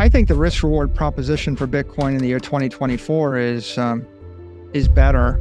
I think the risk reward proposition for Bitcoin in the year 2024 is better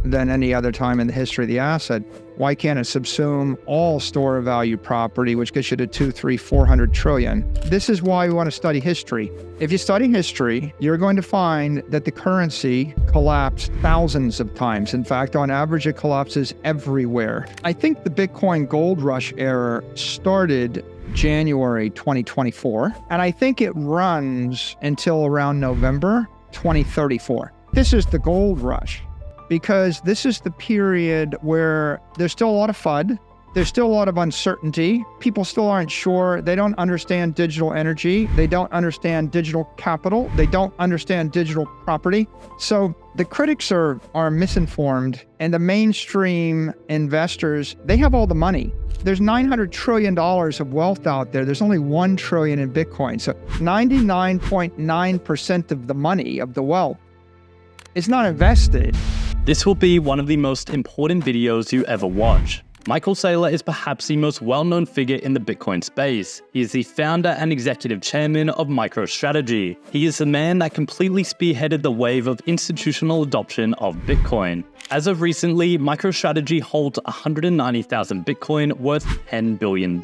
than any other time in the history of the asset. Why can't it subsume all store of value property, which gets you to 200, 300, 400 trillion? This is why we want to study history. If you study history, you're going to find that the currency collapsed thousands of times. In fact, on average, it collapses everywhere. I think the Bitcoin gold rush era started January 2024, and I think it runs until around November 2034. This is the gold rush, because this is the period where there's still a lot of FUD, there's still a lot of uncertainty, people still aren't sure, they don't understand digital energy, they don't understand digital capital, they don't understand digital property. So the critics are misinformed, and the mainstream investors, they have all the money. There's $900 trillion of wealth out there. There's only 1 trillion in Bitcoin. So 99.9% of the money, of the wealth, is not invested. This will be one of the most important videos you ever watch. Michael Saylor is perhaps the most well-known figure in the Bitcoin space. He is the founder and executive chairman of MicroStrategy. He is the man that completely spearheaded the wave of institutional adoption of Bitcoin. As of recently, MicroStrategy holds 190,000 Bitcoin worth $10 billion.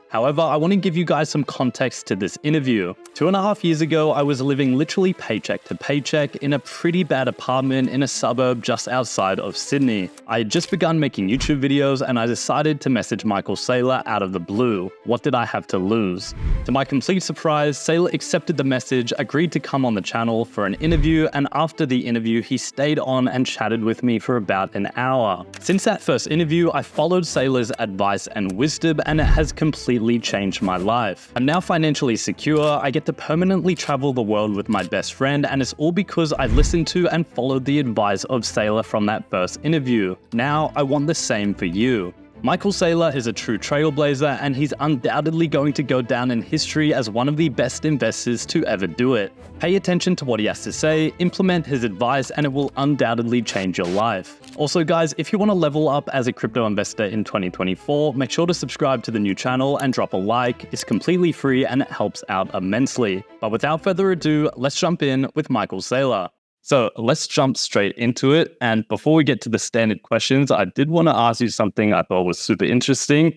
However, I want to give you guys some context to this interview. 2.5 years ago, I was living literally paycheck to paycheck in a pretty bad apartment in a suburb just outside of Sydney. I had just begun making YouTube videos, and I decided to message Michael Saylor out of the blue. What did I have to lose? To my complete surprise, Saylor accepted the message, agreed to come on the channel for an interview, and after the interview, he stayed on and chatted with me for about an hour. Since that first interview, I followed Saylor's advice and wisdom, and it has completely changed my life. I'm now financially secure, I get to permanently travel the world with my best friend, and it's all because I listened to and followed the advice of Saylor from that first interview. Now, I want the same for you. Michael Saylor is a true trailblazer, and he's undoubtedly going to go down in history as one of the best investors to ever do it. Pay attention to what he has to say, implement his advice, and it will undoubtedly change your life. Also guys, if you want to level up as a crypto investor in 2024, make sure to subscribe to the new channel and drop a like. It's completely free and it helps out immensely. But without further ado, let's jump in with Michael Saylor. So let's jump straight into it. And before we get to the standard questions, I did want to ask you something I thought was super interesting.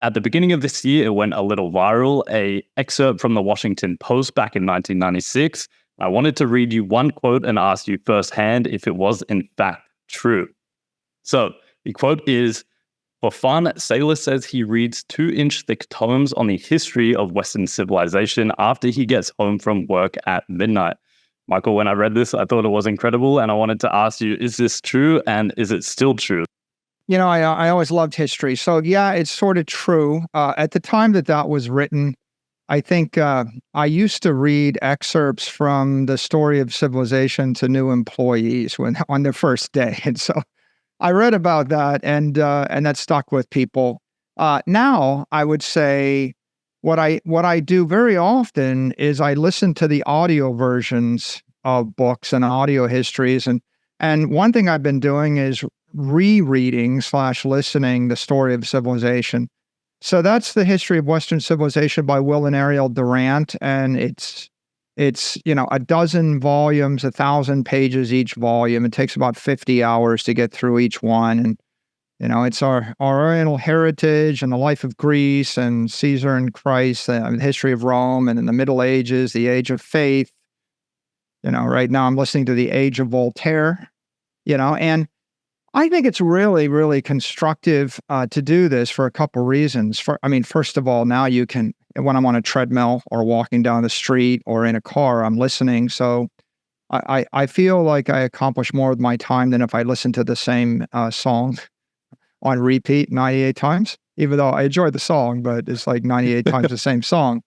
At the beginning of this year, it went a little viral, an excerpt from the Washington Post back in 1996. I wanted to read you one quote and ask you firsthand if it was in fact true. So the quote is, "For fun, Saylor says he reads 2-inch thick tomes on the history of Western civilization after he gets home from work at midnight." Michael, when I read this, I thought it was incredible, and I wanted to ask you, is this true, and is it still true? You know, I always loved history. So yeah, it's sort of true. At the time that was written, I think I used to read excerpts from the Story of Civilization to new employees on their first day. And so I read about that, and that stuck with people. Now, I would say, what I do very often is I listen to the audio versions of books and audio histories. And one thing I've been doing is rereading / listening The Story of Civilization. So that's the history of Western civilization by Will and Ariel Durant. And it's 12 volumes, 1,000 pages each volume. It takes about 50 hours to get through each one. And it's our Oriental heritage and the life of Greece and Caesar and Christ, the history of Rome, and in the Middle Ages, the Age of Faith. Right now I'm listening to the Age of Voltaire, and I think it's really, really constructive to do this for a couple reasons. First of all, now you can, when I'm on a treadmill or walking down the street or in a car, I'm listening. So I feel like I accomplish more with my time than if I listen to the same song on repeat 98 times, even though I enjoy the song, but it's like 98 times the same song.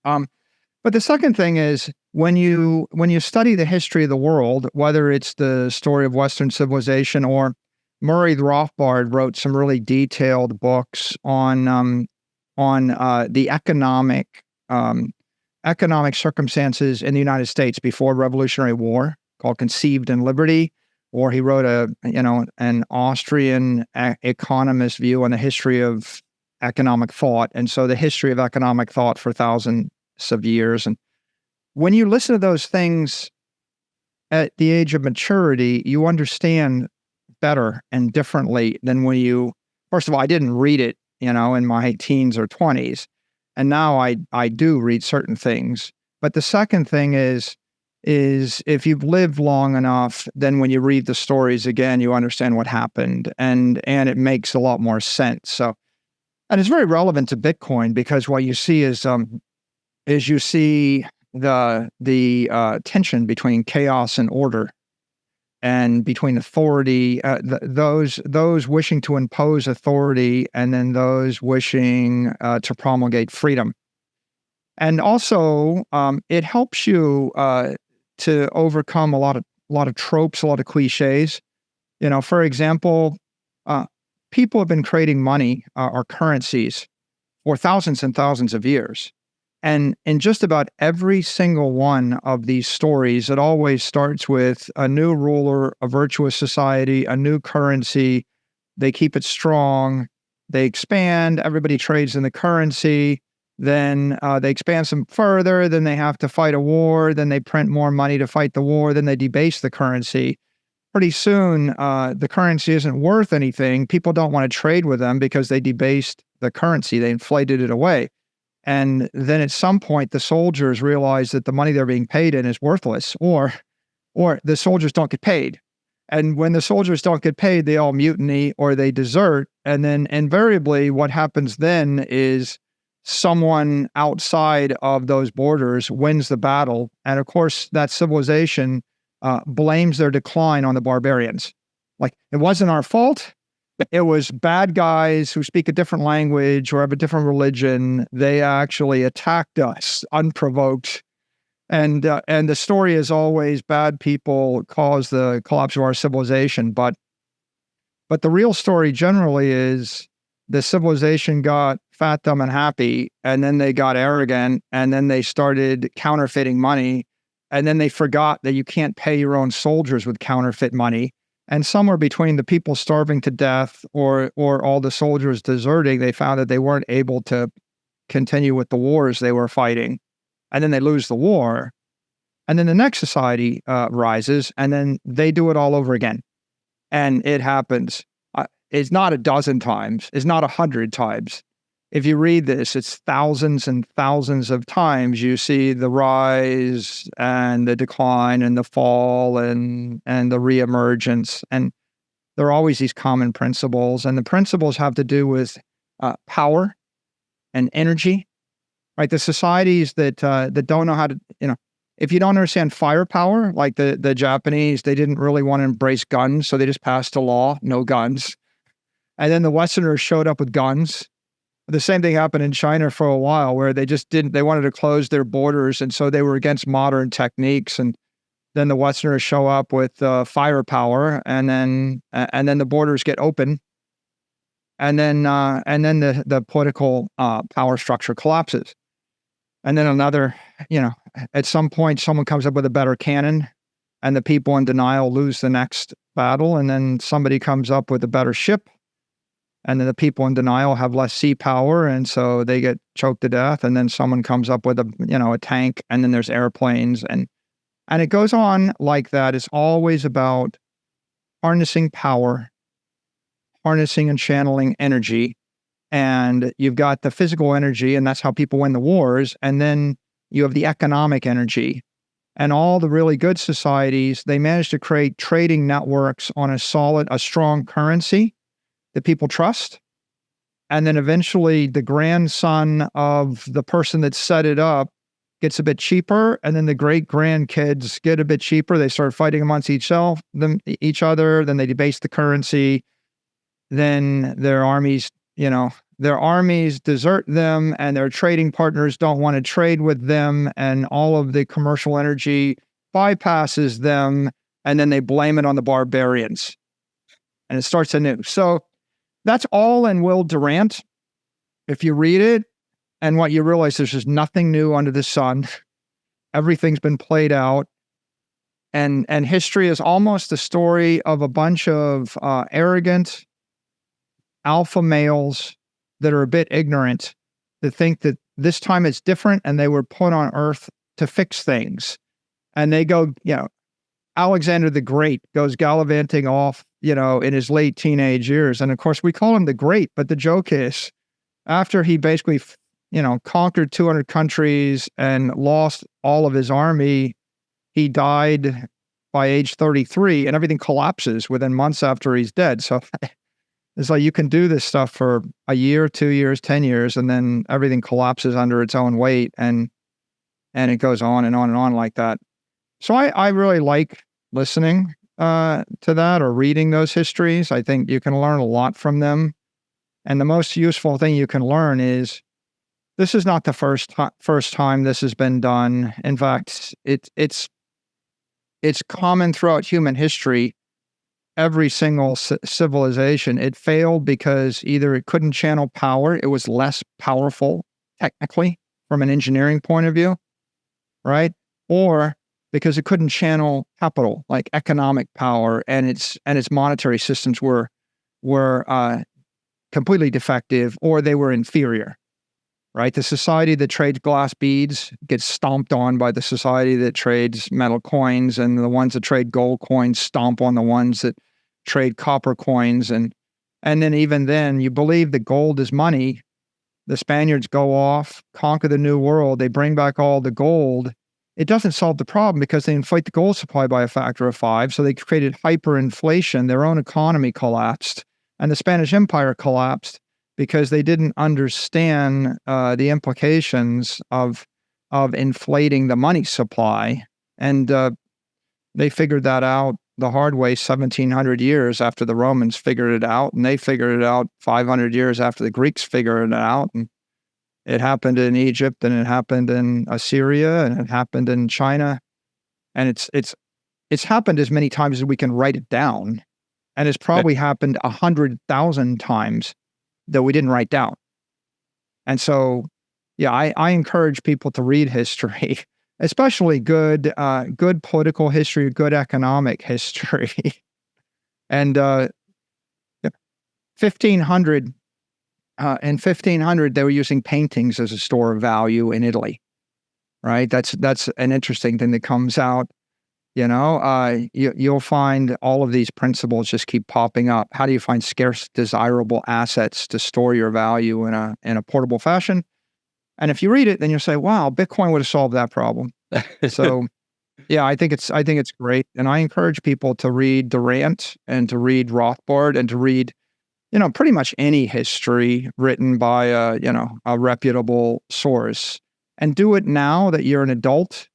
But the second thing is, when you study the history of the world, whether it's the story of Western civilization or Murray Rothbard wrote some really detailed books on the economic circumstances in the United States before Revolutionary War, called Conceived in Liberty. Or he wrote an Austrian economist view on the history of economic thought. And so the history of economic thought for 1,000 of years. And when you listen to those things at the age of maturity, you understand better and differently than when you, first of all, I didn't read it, in my teens or 20s. And now I do read certain things. But the second thing is if you've lived long enough, then when you read the stories again, you understand what happened, and it makes a lot more sense. So, and it's very relevant to Bitcoin, because what you see is you see the tension between chaos and order, and between authority, those wishing to impose authority, and then those wishing to promulgate freedom. And also, it helps you to overcome a lot of tropes, a lot of cliches. For example, people have been creating money or currencies for thousands and thousands of years. And in just about every single one of these stories, it always starts with a new ruler, a virtuous society, a new currency. They keep it strong. They expand. Everybody trades in the currency. Then they expand some further. Then they have to fight a war. Then they print more money to fight the war. Then they debase the currency. Pretty soon, the currency isn't worth anything. People don't want to trade with them because they debased the currency. They inflated it away. And then at some point, the soldiers realize that the money they're being paid in is worthless, or the soldiers don't get paid. And when the soldiers don't get paid, they all mutiny or they desert. And then invariably what happens then is someone outside of those borders wins the battle. And of course, that civilization blames their decline on the barbarians. Like, it wasn't our fault. It was bad guys who speak a different language or have a different religion. They actually attacked us unprovoked. And the story is always bad people caused the collapse of our civilization. But the real story generally is the civilization got fat, dumb, and happy, and then they got arrogant, and then they started counterfeiting money, and then they forgot that you can't pay your own soldiers with counterfeit money. And somewhere between the people starving to death or all the soldiers deserting, they found that they weren't able to continue with the wars they were fighting. And then they lose the war. And then the next society rises, and then they do it all over again. And it happens. It's not a dozen times. It's not 100 times. If you read this, it's thousands and thousands of times you see the rise and the decline and the fall and the reemergence. And there are always these common principles. And the principles have to do with power and energy, right? The societies that don't know how to, if you don't understand firepower, like the Japanese, they didn't really want to embrace guns, so they just passed a law, no guns. And then the Westerners showed up with guns. The same thing happened in China for a while, where they wanted to close their borders, and so they were against modern techniques. And then the Westerners show up with firepower, and then the borders get open, and then the political power structure collapses. And then at some point, someone comes up with a better cannon, and the people in denial lose the next battle, and then somebody comes up with a better ship. And then the people in denial have less sea power, and so they get choked to death. And then someone comes up with a tank, and then there's airplanes, and it goes on like that. It's always about harnessing power, harnessing and channeling energy. And you've got the physical energy, and that's how people win the wars. And then you have the economic energy. And all the really good societies, they manage to create trading networks on a strong currency that people trust. And then eventually the grandson of the person that set it up gets a bit cheaper. And then the great grandkids get a bit cheaper. They start fighting amongst each other. Then they debase the currency. Then their armies desert them, and their trading partners don't want to trade with them. And all of the commercial energy bypasses them. And then they blame it on the barbarians. And it starts anew. So that's all in Will Durant. If you read it, and what you realize, there's just nothing new under the sun. Everything's been played out. And history is almost the story of a bunch of arrogant alpha males that are a bit ignorant, that think that this time it's different, and they were put on Earth to fix things. And they go, Alexander the Great goes gallivanting off, in his late teenage years. And of course, we call him the Great, but the joke is, after he basically, conquered 200 countries and lost all of his army, he died by age 33, and everything collapses within months after he's dead. So it's like you can do this stuff for a year, 2 years, 10 years, and then everything collapses under its own weight, and it goes on and on and on like that. So I really like listening to that or reading those histories. I think you can learn a lot from them. And the most useful thing you can learn is this is not the first time this has been done. In fact, it's common throughout human history. Every single civilization, it failed because either it couldn't channel power, it was less powerful technically from an engineering point of view, right? Or because it couldn't channel capital, like economic power, and its monetary systems were completely defective, or they were inferior, right? The society that trades glass beads gets stomped on by the society that trades metal coins, and the ones that trade gold coins stomp on the ones that trade copper coins, and then even then, you believe that gold is money. The Spaniards go off, conquer the New World, they bring back all the gold. It doesn't solve the problem because they inflate the gold supply by a factor of 5. So they created hyperinflation. Their own economy collapsed, and the Spanish Empire collapsed because they didn't understand the implications of inflating the money supply. And they figured that out the hard way 1,700 years after the Romans figured it out, and they figured it out 500 years after the Greeks figured it out. And it happened in Egypt, and it happened in Assyria, and it happened in China, and it's happened as many times as we can write it down, and it's probably happened 100,000 times that we didn't write down. And so, yeah, I encourage people to read history, especially good political history, good economic history, and 1500. In 1500, they were using paintings as a store of value in Italy, right? That's an interesting thing that comes out. You'll find all of these principles just keep popping up. How do you find scarce, desirable assets to store your value in a portable fashion? And if you read it, then you'll say, "Wow, Bitcoin would have solved that problem." So, yeah, I think it's great, and I encourage people to read Durant and to read Rothbard and to read, pretty much any history written by a reputable source, and do it now that you're an adult,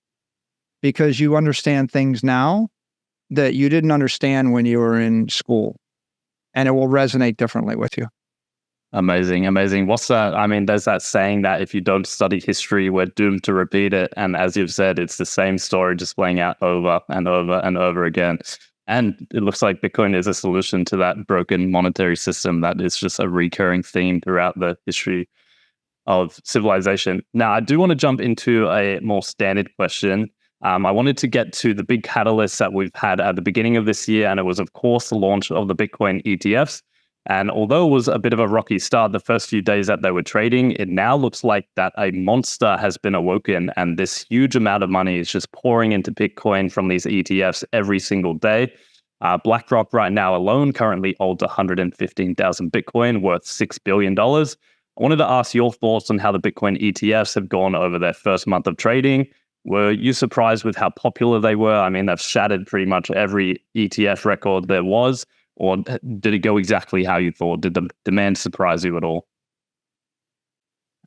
because you understand things now that you didn't understand when you were in school, and it will resonate differently with you. Amazing, amazing. What's that? I mean, there's that saying that if you don't study history, we're doomed to repeat it. And as you've said, it's the same story just playing out over and over and over again. And it looks like Bitcoin is a solution to that broken monetary system that is just a recurring theme throughout the history of civilization. Now, I do want to jump into a more standard question. I wanted to get to the big catalyst that we've had at the beginning of this year, and it was, of course, the launch of the Bitcoin ETFs. And although it was a bit of a rocky start the first few days that they were trading, it now looks like that a monster has been awoken, and this huge amount of money is just pouring into Bitcoin from these ETFs every single day. BlackRock right now alone currently holds 115,000 Bitcoin worth $6 billion. I wanted to ask your thoughts on how the Bitcoin ETFs have gone over their first month of trading. Were you surprised with how popular they were? I mean, they've shattered pretty much every ETF record there was. Or did it go exactly how you thought? Did the demand surprise you at all?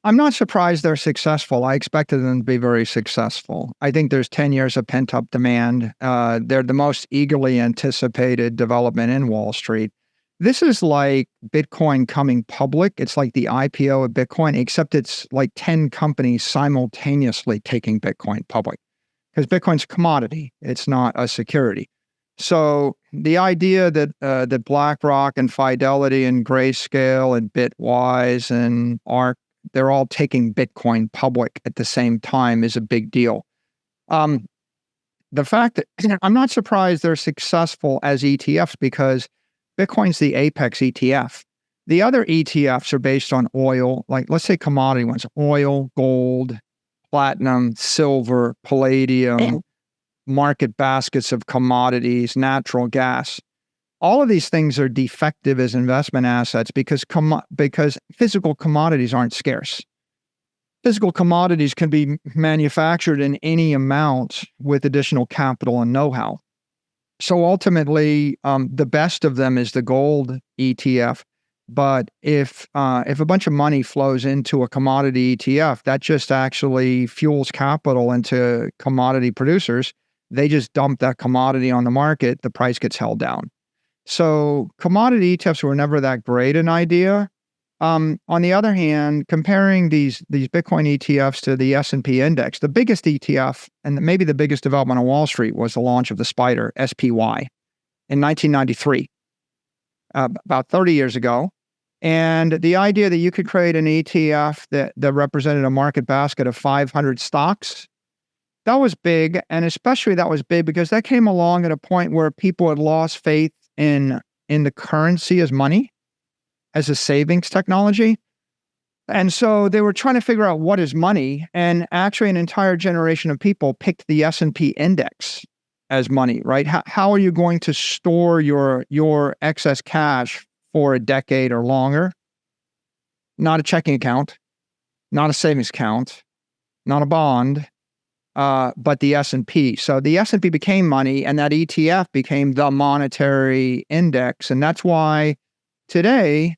I'm not surprised they're successful. I expected them to be very successful. I think there's 10 years of pent-up demand. They're the most eagerly anticipated development in Wall Street. This is like Bitcoin coming public. It's like the IPO of Bitcoin, except it's like 10 companies simultaneously taking Bitcoin public, because Bitcoin's a commodity. It's not a security. So the idea that BlackRock and Fidelity and Grayscale and Bitwise and ARK, they're all taking Bitcoin public at the same time is a big deal. The fact that I'm not surprised they're successful as ETFs, because Bitcoin's the apex ETF. The other ETFs are based on oil, like let's say commodity ones, oil, gold, platinum, silver, palladium, market baskets of commodities, natural gas. All of these things are defective as investment assets because physical commodities aren't scarce. Physical commodities can be manufactured in any amount with additional capital and know-how. So ultimately, the best of them is the gold ETF. But if a bunch of money flows into a commodity ETF, that just actually fuels capital into commodity producers. They just dump that commodity on the market. The price gets held down. So commodity ETFs were never that great an idea. On the other hand, comparing these Bitcoin ETFs to the S&P index, the biggest ETF and maybe the biggest development on Wall Street was the launch of the SPDR, SPY, in 1993, about 30 years ago. And the idea that you could create an ETF that represented a market basket of 500 stocks, that was big. And especially that was big because that came along at a point where people had lost faith in the currency as money, as a savings technology. And so they were trying to figure out what is money. And actually an entire generation of people picked the S&P index as money, right? How are you going to store your excess cash for a decade or longer? Not a checking account, not a savings account, not a bond, but the S&P. So the S&P became money, and that ETF became the monetary index. And that's why today,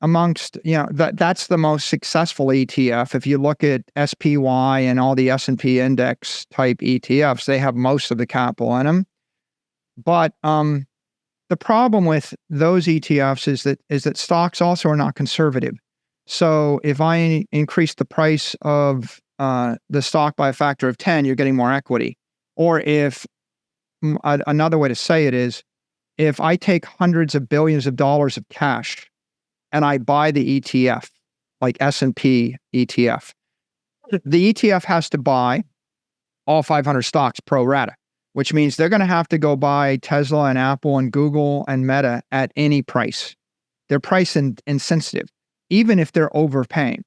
amongst, that's the most successful ETF. If you look at SPY and all the S&P index type ETFs, they have most of the capital in them. But the problem with those ETFs is that stocks also are not conservative. So if I increase the price of the stock by a factor of 10, you're getting more equity. Or if another way to say it is, if I take hundreds of billions of dollars of cash and I buy the ETF, like S&P ETF, the ETF has to buy all 500 stocks pro rata, which means they're going to have to go buy Tesla and Apple and Google and Meta at any price. They're price insensitive, even if they're overpaying.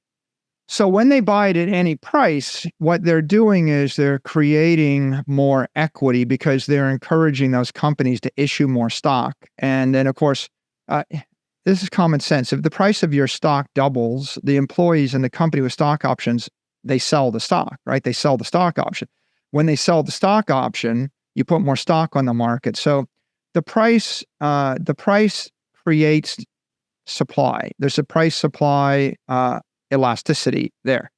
So when they buy it at any price, what they're doing is they're creating more equity because they're encouraging those companies to issue more stock. And then, of course, this is common sense. If the price of your stock doubles, the employees in the company with stock options, they sell the stock, right? They sell the stock option. When they sell the stock option, you put more stock on the market. So the price creates supply. There's a price supply elasticity there.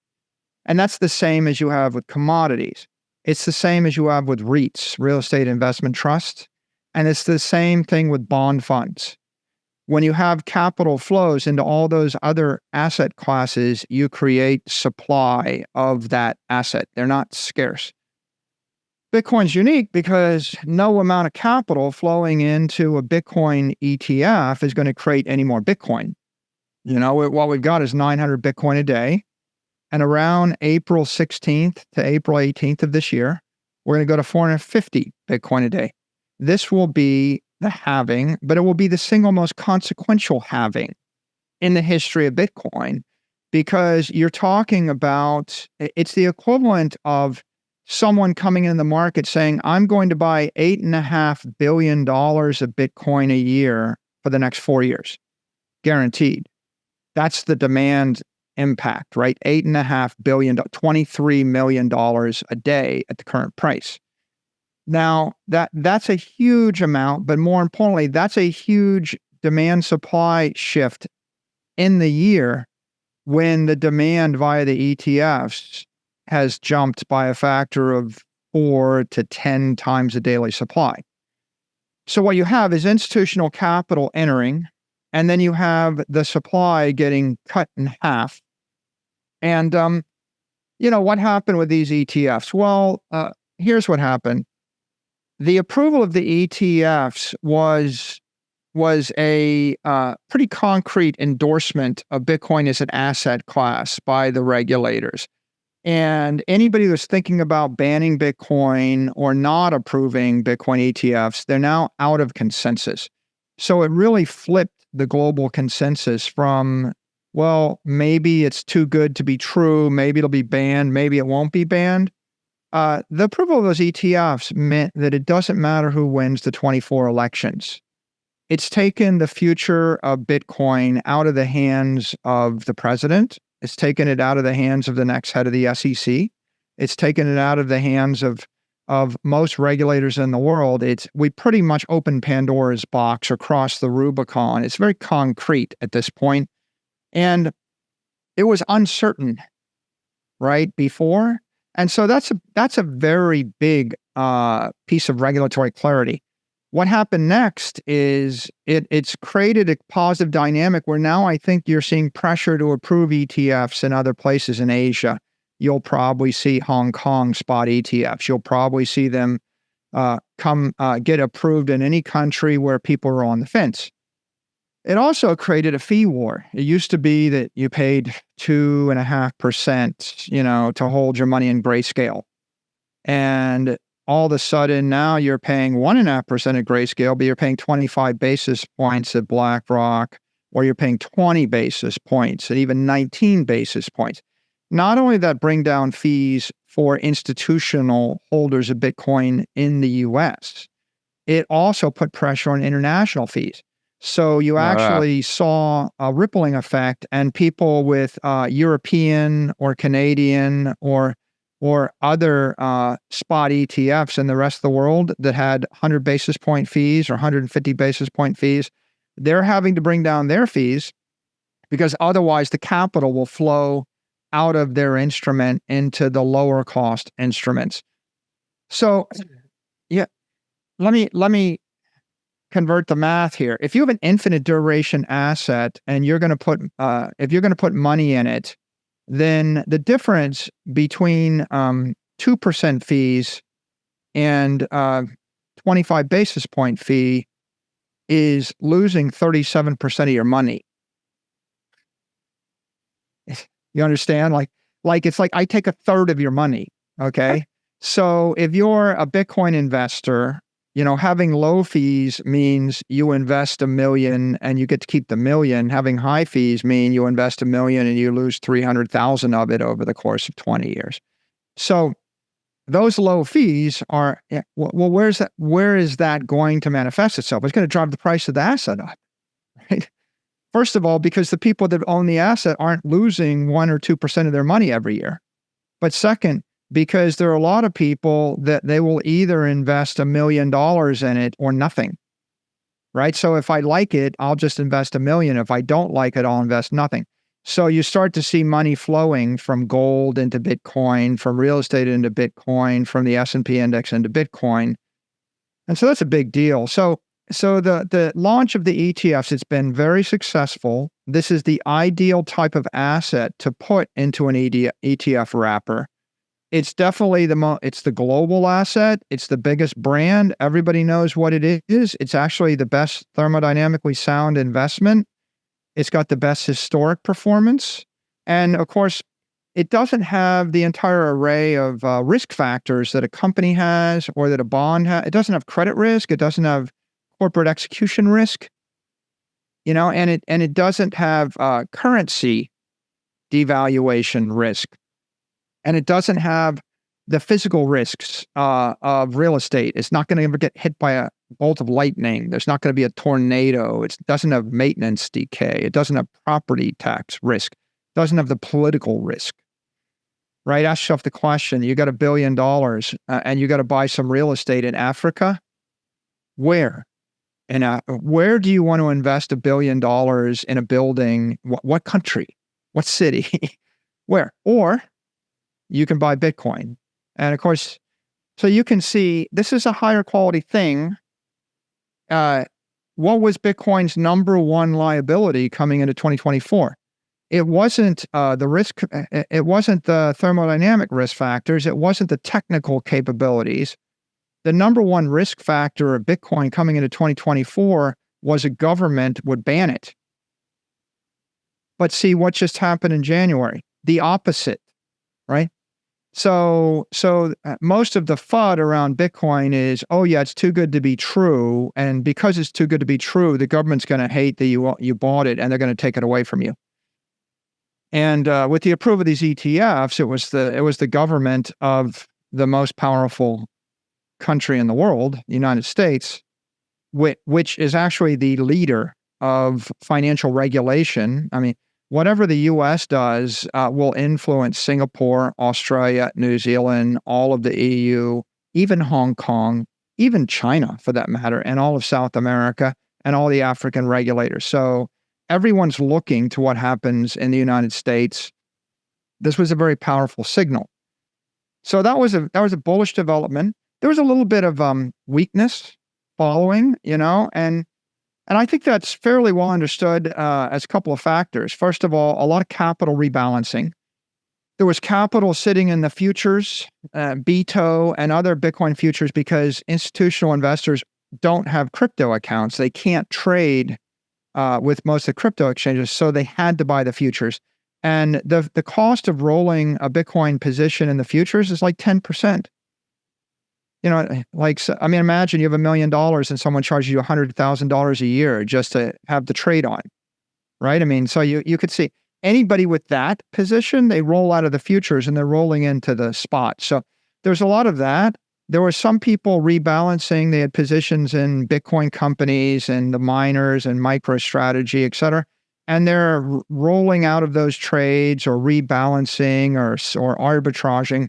And that's the same as you have with commodities. It's the same as you have with REITs, real estate investment trust. And it's the same thing with bond funds. When you have capital flows into all those other asset classes, you create supply of that asset. They're not scarce. Bitcoin's unique because no amount of capital flowing into a Bitcoin ETF is going to create any more Bitcoin. What we've got is 900 Bitcoin a day. And around April 16th to April 18th of this year, we're going to go to 450 Bitcoin a day. This will be the halving, but it will be the single most consequential halving in the history of Bitcoin because you're talking about, it's the equivalent of someone coming in the market saying, I'm going to buy $8.5 billion of Bitcoin a year for the next 4 years, guaranteed. That's the demand impact, right? $8.5 billion, $23 million a day at the current price. Now, that's a huge amount, but more importantly, that's a huge demand supply shift in the year when the demand via the ETFs has jumped by a factor of 4 to 10 times the daily supply. So what you have is institutional capital entering, and then you have the supply getting cut in half. And, what happened with these ETFs? Well, here's what happened. The approval of the ETFs was a pretty concrete endorsement of Bitcoin as an asset class by the regulators. And anybody who's thinking about banning Bitcoin or not approving Bitcoin ETFs, they're now out of consensus. So it really flipped the global consensus from, well, maybe it's too good to be true, maybe it'll be banned, maybe it won't be banned. The approval of those ETFs meant that it doesn't matter who wins the 24 elections. It's taken the future of Bitcoin out of the hands of the president. It's taken it out of the hands of the next head of the SEC. It's taken it out of the hands of most regulators in the world. We pretty much opened Pandora's box or crossed the Rubicon. It's very concrete at this point. And it was uncertain, right, before. And so that's a very big piece of regulatory clarity. What happened next is it's created a positive dynamic where now I think you're seeing pressure to approve ETFs in other places in Asia. You'll probably see Hong Kong spot ETFs. You'll probably see them get approved in any country where people are on the fence. It also created a fee war. It used to be that you paid 2.5%, to hold your money in Grayscale. And all of a sudden now you're paying 1.5% at Grayscale, but you're paying 25 basis points at BlackRock, or you're paying 20 basis points and even 19 basis points. Not only that bring down fees for institutional holders of Bitcoin in the US, it also put pressure on international fees. So you actually saw a rippling effect, and people with European or Canadian or other spot ETFs in the rest of the world that had 100 basis point fees or 150 basis point fees, they're having to bring down their fees because otherwise the capital will flow out of their instrument into the lower cost instruments. So, yeah, let me convert the math here. If you have an infinite duration asset and if you're going to put money in it, then the difference between 2% fees and 25 basis point fee is losing 37% of your money. You understand? Like it's like I take a third of your money. Okay. So if you're a Bitcoin investor, having low fees means you invest $1 million and you get to keep the $1 million. Having high fees mean you invest $1 million and you lose 300,000 of it over the course of 20 years. So those low fees are, well, where is that going to manifest itself? It's going to drive the price of the asset up, right? First of all, because the people that own the asset aren't losing 1 or 2% of their money every year. But second, because there are a lot of people that they will either invest $1 million in it or nothing, right? So if I like it, I'll just invest $1 million. If I don't like it, I'll invest nothing. So you start to see money flowing from gold into Bitcoin, from real estate into Bitcoin, from the S&P index into Bitcoin. And so that's a big deal. So the launch of the ETFs, it's been very successful. This is the ideal type of asset to put into an ETF wrapper. It's definitely it's the global asset. It's the biggest brand. Everybody knows what it is. It's actually the best thermodynamically sound investment. It's got the best historic performance. And of course, it doesn't have the entire array of risk factors that a company has or that a bond has. It doesn't have credit risk. It doesn't have corporate execution risk, and it doesn't have currency devaluation risk. And it doesn't have the physical risks of real estate. It's not going to ever get hit by a bolt of lightning. There's not going to be a tornado. It doesn't have maintenance decay. It doesn't have property tax risk. It doesn't have the political risk, right? Ask yourself the question, you got $1 billion and you got to buy some real estate in Africa. Where? And where do you want to invest $1 billion in a building? What country? What city? Where? Or you can buy Bitcoin. And of course, so you can see this is a higher quality thing. What was Bitcoin's number one liability coming into 2024? It wasn't the risk. It wasn't the thermodynamic risk factors. It wasn't the technical capabilities. The number one risk factor of Bitcoin coming into 2024 was a government would ban it. But see what just happened in January? The opposite, right? So most of the FUD around Bitcoin is, oh yeah, it's too good to be true, and because it's too good to be true, the government's going to hate that you bought it, and they're going to take it away from you. And with the approval of these ETFs, it was the government of the most powerful country in the world, the United States, which is actually the leader of financial regulation. I mean, whatever the U.S. does will influence Singapore, Australia, New Zealand, all of the EU, even Hong Kong, even China for that matter, and all of South America and all the African regulators. So everyone's looking to what happens in the United States. This was a very powerful signal. So that was a bullish development. There was a little bit of weakness following, and I think that's fairly well understood as a couple of factors. First of all, a lot of capital rebalancing. There was capital sitting in the futures, BITO, and other Bitcoin futures because institutional investors don't have crypto accounts. They can't trade with most of the crypto exchanges, so they had to buy the futures. And the cost of rolling a Bitcoin position in the futures is like 10%. Imagine you have $1 million and someone charges you $100,000 a year just to have the trade on, right? I mean, so you could see anybody with that position, they roll out of the futures and they're rolling into the spot. So there's a lot of that. There were some people rebalancing. They had positions in Bitcoin companies and the miners and MicroStrategy, et cetera. And they're rolling out of those trades or rebalancing or arbitraging.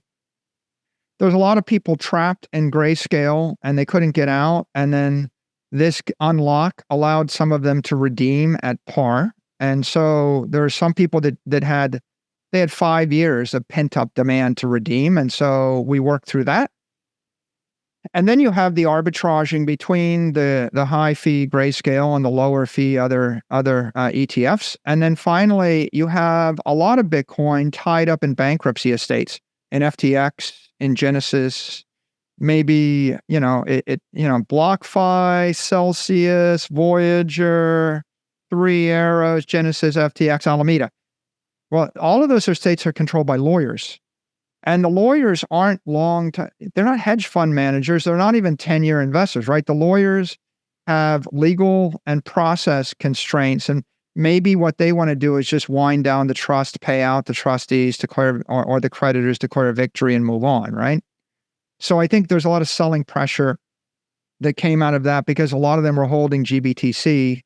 There was a lot of people trapped in grayscale and they couldn't get out. And then this unlock allowed some of them to redeem at par. And so there are some people that had 5 years of pent up demand to redeem. And so we worked through that. And then you have the arbitraging between the high fee grayscale and the lower fee other ETFs. And then finally, you have a lot of Bitcoin tied up in bankruptcy estates, in FTX, in Genesis, maybe, BlockFi, Celsius, Voyager, Three Arrows, Genesis, FTX, Alameda. Well, all of those estates are controlled by lawyers. And the lawyers aren't they're not hedge fund managers. They're not even 10-year investors, right? The lawyers have legal and process constraints. And maybe what they want to do is just wind down the trust, pay out the trustees, declare, or the creditors declare a victory and move on, right? So I think there's a lot of selling pressure that came out of that because a lot of them were holding GBTC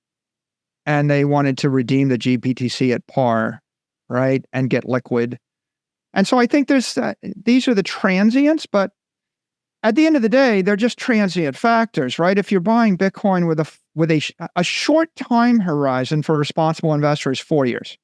and they wanted to redeem the GBTC at par, right? And get liquid. And so I think these are the transients, but at the end of the day, they're just transient factors, right? If you're buying Bitcoin with a short time horizon for a responsible investor is 4 years.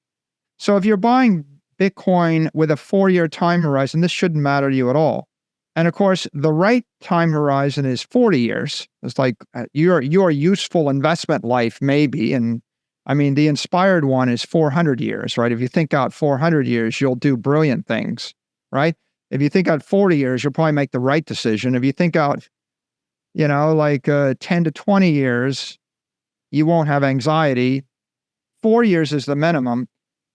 So if you're buying Bitcoin with a 4-year time horizon, this shouldn't matter to you at all. And of course, the right time horizon is 40 years. It's like your useful investment life maybe, and I mean, the inspired one is 400 years, right? If you think out 400 years, you'll do brilliant things, right? If you think out 40 years, you'll probably make the right decision. If you think out, 10 to 20 years, you won't have anxiety. 4 years is the minimum.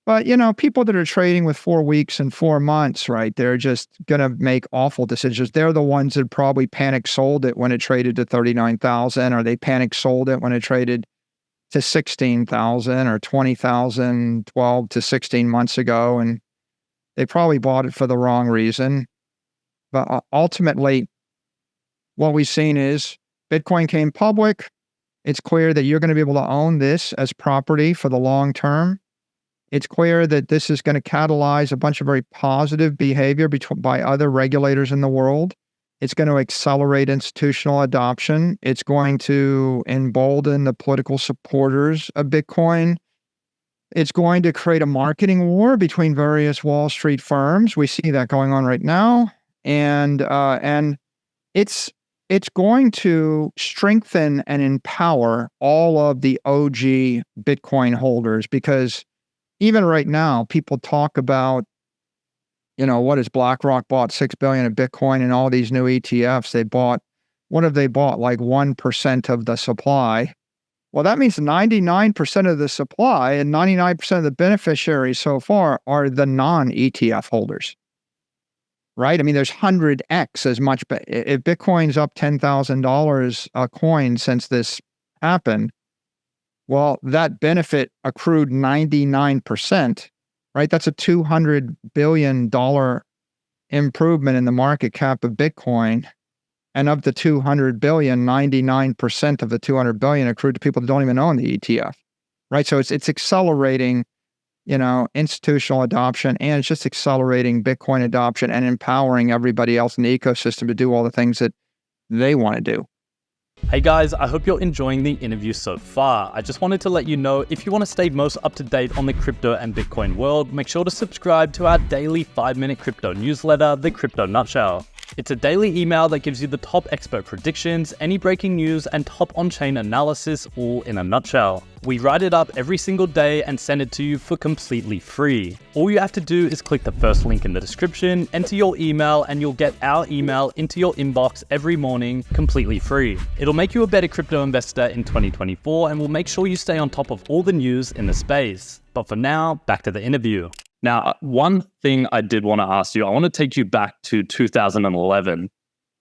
But, people that are trading with 4 weeks and 4 months, right? They're just going to make awful decisions. They're the ones that probably panic sold it when it traded to 39,000, or they panic sold it when it traded to 16,000 or 20,000 12 to 16 months ago, and they probably bought it for the wrong reason. But ultimately, what we've seen is Bitcoin came public. It's clear that you're going to be able to own this as property for the long term. It's clear that this is going to catalyze a bunch of very positive behavior by other regulators in the world. It's going to accelerate institutional adoption. It's going to embolden the political supporters of Bitcoin. It's going to create a marketing war between various Wall Street firms. We see that going on right now. And it's going to strengthen and empower all of the OG Bitcoin holders, because even right now, people talk about, what is BlackRock bought $6 billion of Bitcoin and all these new ETFs. What have they bought? Like 1% of the supply. Well, that means 99% of the supply and 99% of the beneficiaries so far are the non-ETF holders. right? I mean, there's 100x as much. If Bitcoin's up $10,000 a coin since this happened, well, that benefit accrued 99%, right? That's a $200 billion improvement in the market cap of Bitcoin. And of the 200 billion, 99% of the 200 billion accrued to people that don't even own the ETF, right? So it's accelerating, institutional adoption, and it's just accelerating Bitcoin adoption and empowering everybody else in the ecosystem to do all the things that they want to do. Hey guys, I hope you're enjoying the interview so far. I just wanted to let you know, if you want to stay most up to date on the crypto and Bitcoin world, make sure to subscribe to our daily 5-minute crypto newsletter, The Crypto Nutshell. It's a daily email that gives you the top expert predictions, any breaking news, and top on-chain analysis all in a nutshell. We write it up every single day and send it to you for completely free. All you have to do is click the first link in the description, enter your email, and you'll get our email into your inbox every morning completely free. It'll make you a better crypto investor in 2024 and will make sure you stay on top of all the news in the space. But for now, back to the interview. Now, one thing I did want to ask you, I want to take you back to 2011,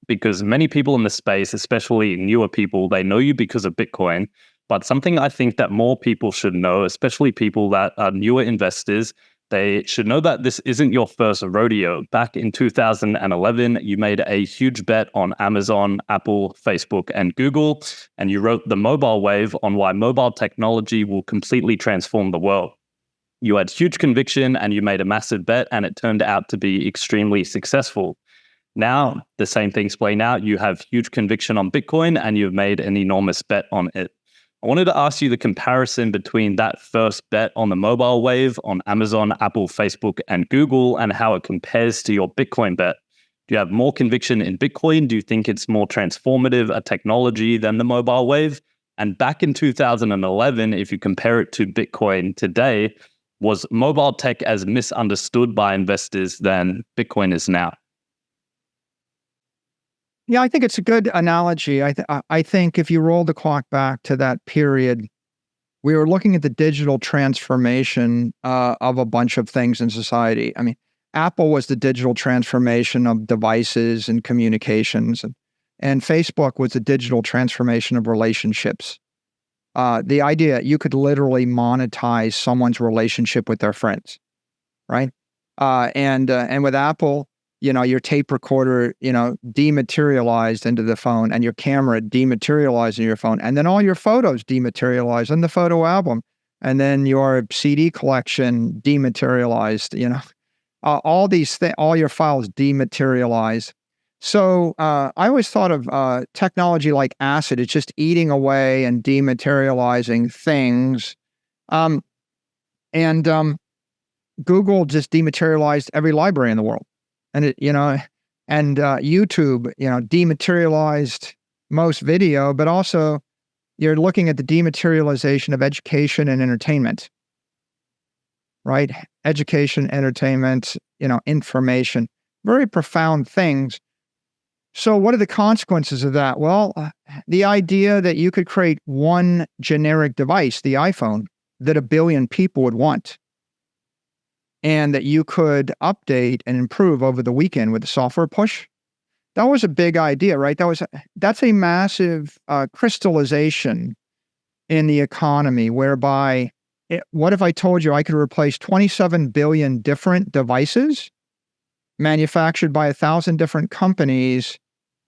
because many people in the space, especially newer people, they know you because of Bitcoin. But something I think that more people should know, especially people that are newer investors, they should know that this isn't your first rodeo. Back in 2011, you made a huge bet on Amazon, Apple, Facebook, and Google, and you wrote The Mobile Wave on why mobile technology will completely transform the world. You had huge conviction and you made a massive bet, and it turned out to be extremely successful. Now, the same thing's playing out. You have huge conviction on Bitcoin and you've made an enormous bet on it. I wanted to ask you the comparison between that first bet on the mobile wave on Amazon, Apple, Facebook, and Google, and how it compares to your Bitcoin bet. Do you have more conviction in Bitcoin? Do you think it's more transformative a technology than the mobile wave? And back in 2011, if you compare it to Bitcoin today, was mobile tech as misunderstood by investors than Bitcoin is now? Yeah, I think it's a good analogy. I think if you roll the clock back to that period, we were looking at the digital transformation of a bunch of things in society. I mean, Apple was the digital transformation of devices and communications, and Facebook was the digital transformation of relationships. The idea you could literally monetize someone's relationship with their friends, right? And with Apple, your tape recorder, dematerialized into the phone, and your camera dematerialized in your phone, and then all your photos dematerialized in the photo album, and then your CD collection dematerialized. All these things, all your files dematerialized. So I always thought of technology like acid. It's just eating away and dematerializing things. Google just dematerialized every library in the world. And YouTube, dematerialized most video, but also you're looking at the dematerialization of education and entertainment, right? Education, entertainment, information, very profound things. So what are the consequences of that? Well, the idea that you could create one generic device, the iPhone, that 1 billion people would want, and that you could update and improve over the weekend with a software push, that was a big idea, right? That's a massive crystallization in the economy, whereby what if I told you I could replace 27 billion different devices manufactured by 1,000 different companies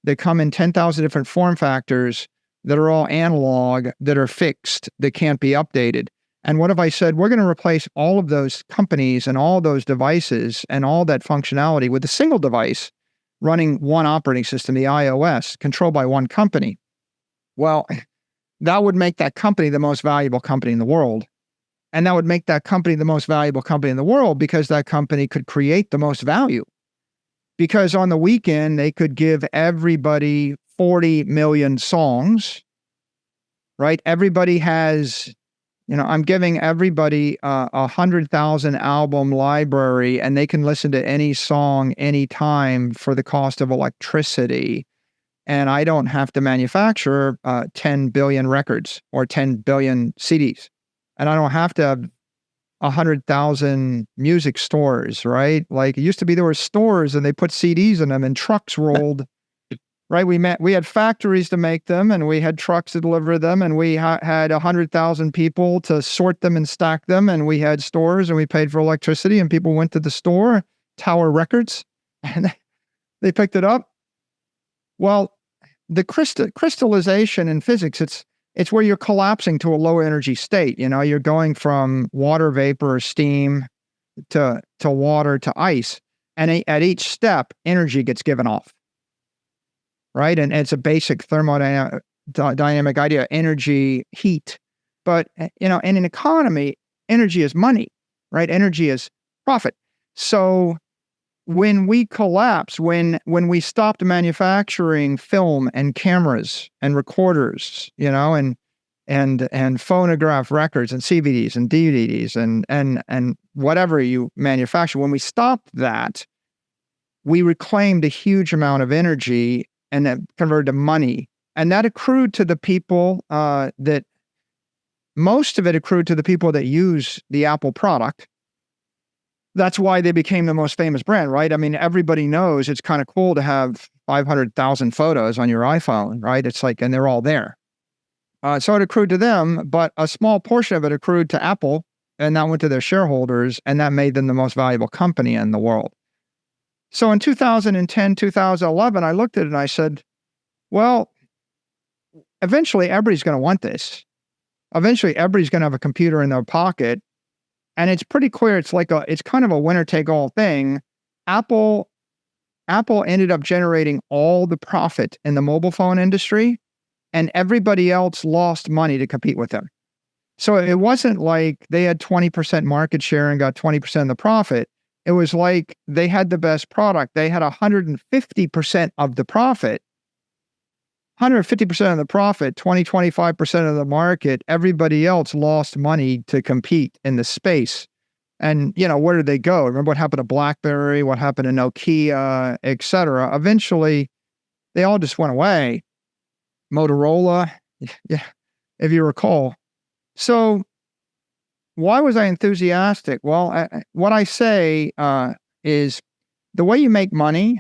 that come in 10,000 different form factors that are all analog, that are fixed, that can't be updated? And what if I said, we're going to replace all of those companies and all those devices and all that functionality with a single device running one operating system, the iOS, controlled by one company? Well, that would make that company the most valuable company in the world. And that would make that company the most valuable company in the world because that company could create the most value. Because on the weekend, they could give everybody 40 million songs, right? Everybody has, I'm giving everybody a 100,000 album library, and they can listen to any song anytime for the cost of electricity. And I don't have to manufacture 10 billion records or 10 billion CDs. And I don't have to have 100,000 music stores, right? Like it used to be there were stores and they put CDs in them and trucks rolled, right? We had factories to make them and we had trucks to deliver them and we had 100,000 people to sort them and stack them and we had stores and we paid for electricity and people went to the store, Tower Records, and they picked it up. Well, the crystallization in physics, it's where you're collapsing to a low energy state. You know, you're going from water vapor or steam to water to ice. And at each step, energy gets given off. Right. And it's a basic thermodynamic idea, energy, heat. But, you know, in an economy, energy is money, right? Energy is profit. So when we collapse, when we stopped manufacturing film and cameras and recorders, you know, and phonograph records and CVDs and DVDs and whatever you manufacture, when we stopped that, we reclaimed a huge amount of energy and that converted to money. And that accrued to the people that most of it accrued to the people that use the Apple product. That's why they became the most famous brand, right? I mean, everybody knows it's kind of cool to have 500,000 photos on your iPhone, right? It's like, and they're all there. So it accrued to them, but a small portion of it accrued to Apple, and that went to their shareholders, and that made them the most valuable company in the world. So in 2010, 2011, I looked at it and I said, well, eventually everybody's going to want this. Eventually everybody's going to have a computer in their pocket. And it's pretty clear it's kind of a winner take all thing. Apple ended up generating all the profit in the mobile phone industry, and everybody else lost money to compete with them. So it wasn't like they had 20% market share and got 20% of the profit. It was like they had the best product. They had 150% of the profit. 150% of the profit, 25% of the market, everybody else lost money to compete in the space. And, you know, where did they go? Remember what happened to BlackBerry, what happened to Nokia, et cetera. Eventually, they all just went away. Motorola, yeah, if you recall. So why was I enthusiastic? Well, what I say is the way you make money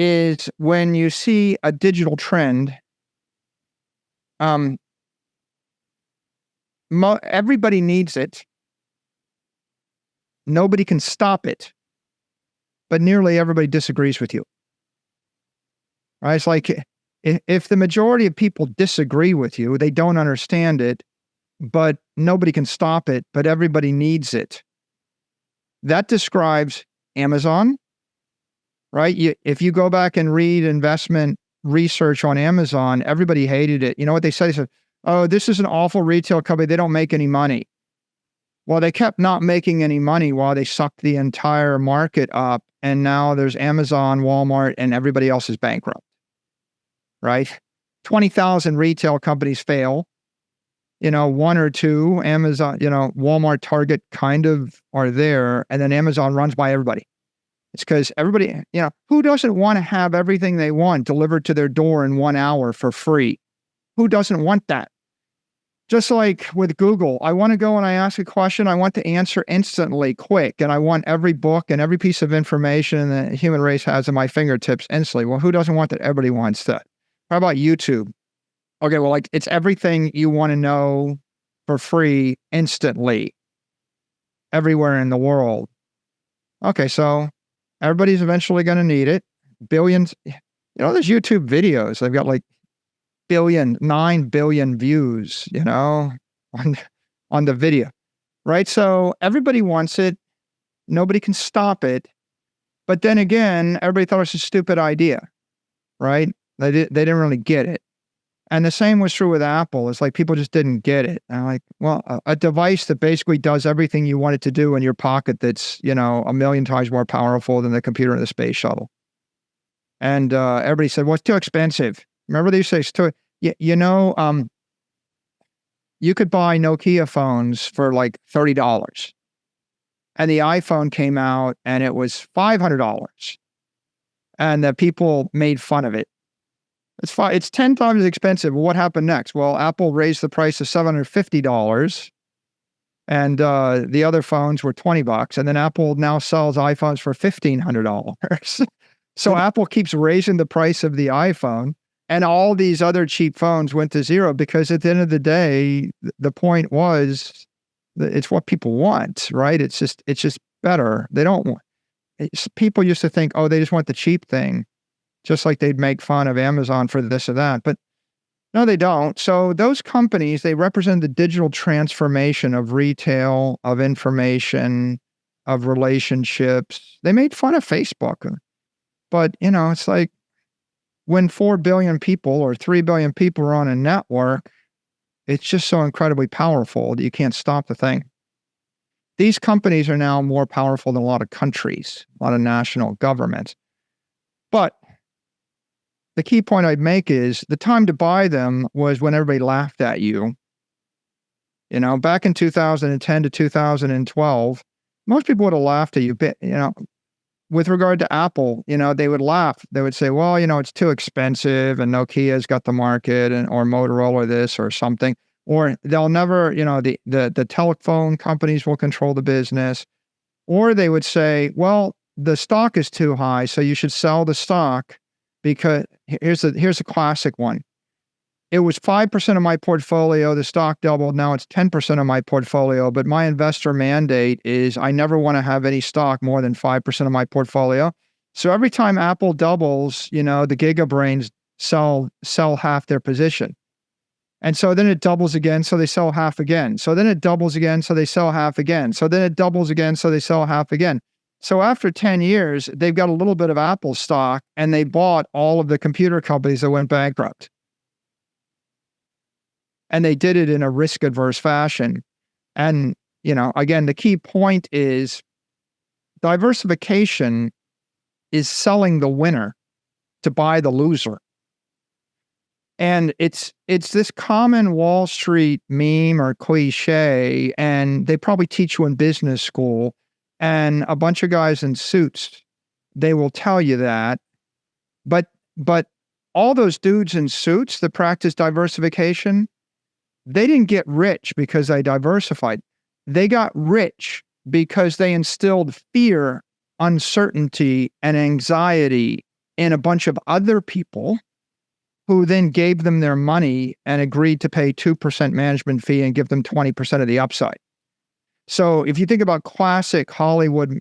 is when you see a digital trend, everybody needs it. Nobody can stop it, but nearly everybody disagrees with you. Right? It's like if the majority of people disagree with you, they don't understand it, but nobody can stop it, but everybody needs it. That describes Amazon. Right? If you go back and read investment research on Amazon, everybody hated it. You know what they said? They said, oh, this is an awful retail company. They don't make any money. Well, they kept not making any money while they sucked the entire market up. And now there's Amazon, Walmart, and everybody else is bankrupt. Right? 20,000 retail companies fail. You know, one or two, Amazon, you know, Walmart, Target kind of are there. And then Amazon runs by everybody. It's because everybody, you know, who doesn't want to have everything they want delivered to their door in 1 hour for free? Who doesn't want that? Just like with Google, I want to go and I ask a question, I want the answer instantly, quick, and I want every book and every piece of information that the human race has at my fingertips instantly. Well, who doesn't want that? Everybody wants that. How about YouTube? Okay, well, like it's everything you want to know for free instantly, everywhere in the world. Okay, so everybody's eventually going to need it. Billions, you know, there's YouTube videos. They've got like 9 billion views, you know, on the video, right? So everybody wants it. Nobody can stop it. But then again, everybody thought it was a stupid idea, right? They didn't really get it. And the same was true with Apple. It's like people just didn't get it. And I'm like, well, a device that basically does everything you want it to do in your pocket that's, you know, 1 million times more powerful than the computer in the space shuttle. And everybody said, well, it's too expensive. Remember they used to say, it's too, you know, you could buy Nokia phones for like $30. And the iPhone came out and it was $500. And the people made fun of it. It's 10 times as expensive. Well, what happened next? Well, Apple raised the price to $750. And the other phones were $20. And then Apple now sells iPhones for $1,500. So Apple keeps raising the price of the iPhone, and all these other cheap phones went to zero because at the end of the day, the point was it's what people want, right? It's just better. They don't want. People used to think, oh, they just want the cheap thing, just like they'd make fun of Amazon for this or that. But no, they don't. So those companies, they represent the digital transformation of retail, of information, of relationships. They made fun of Facebook. But, it's like when 4 billion people or 3 billion people are on a network, it's just so incredibly powerful that you can't stop the thing. These companies are now more powerful than a lot of countries, a lot of national governments. But the key point I'd make is the time to buy them was when everybody laughed at you. Back in 2010 to 2012, most people would have laughed at you. But, with regard to Apple, they would laugh. They would say, well, it's too expensive and Nokia's got the market or Motorola this or something. Or they'll never, the telephone companies will control the business. Or they would say, well, the stock is too high, so you should sell the stock. Because here's a classic one. It was 5% of my portfolio. The stock doubled. Now it's 10% of my portfolio. But my investor mandate is I never want to have any stock more than 5% of my portfolio. So every time Apple doubles, the gigabrains sell half their position. And so then it doubles again, so they sell half again. So then it doubles again, so they sell half again. So then it doubles again, so they sell half again. So after 10 years, they've got a little bit of Apple stock, and they bought all of the computer companies that went bankrupt. And they did it in a risk-averse fashion. And, again, the key point is diversification is selling the winner to buy the loser. And it's this common Wall Street meme or cliche, and they probably teach you in business school. And a bunch of guys in suits, they will tell you that. But all those dudes in suits that practice diversification, they didn't get rich because they diversified. They got rich because they instilled fear, uncertainty, and anxiety in a bunch of other people who then gave them their money and agreed to pay 2% management fee and give them 20% of the upside. So if you think about classic Hollywood,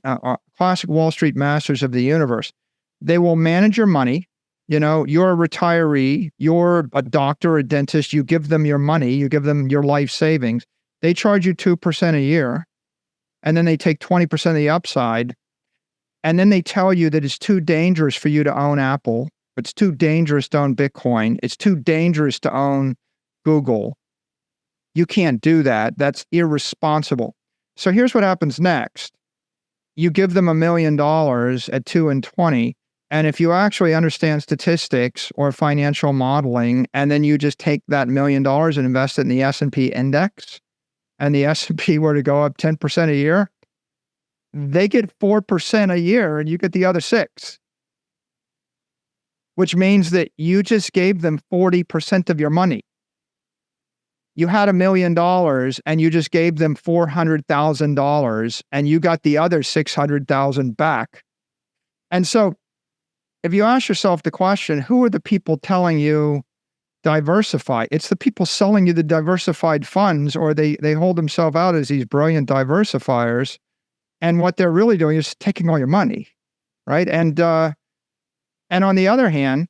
classic Wall Street masters of the universe, they will manage your money. You're a retiree, you're a doctor, or a dentist, you give them your money, you give them your life savings. They charge you 2% a year, and then they take 20% of the upside, and then they tell you that it's too dangerous for you to own Apple, it's too dangerous to own Bitcoin, it's too dangerous to own Google. You can't do that. That's irresponsible. So here's what happens next. You give them $1 million at 2 and 20. And if you actually understand statistics or financial modeling, and then you just take that $1 million and invest it in the S&P index, and the S&P were to go up 10% a year, they get 4% a year and you get the other 6%. Which means that you just gave them 40% of your money. You had $1 million and you just gave them $400,000 and you got the other $600,000 back. And so if you ask yourself the question, who are the people telling you diversify? It's the people selling you the diversified funds, or they hold themselves out as these brilliant diversifiers. And what they're really doing is taking all your money, right? And on the other hand,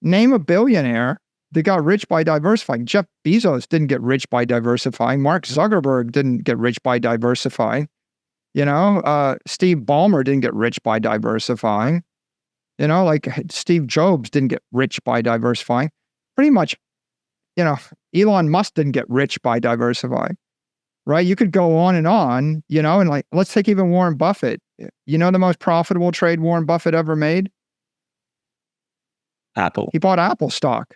name a billionaire that got rich by diversifying. Jeff Bezos didn't get rich by diversifying. Mark Zuckerberg didn't get rich by diversifying. Steve Ballmer didn't get rich by diversifying. Like Steve Jobs didn't get rich by diversifying. Pretty much, Elon Musk didn't get rich by diversifying, right? You could go on, and like, let's take even Warren Buffett. The most profitable trade Warren Buffett ever made? Apple. He bought Apple stock.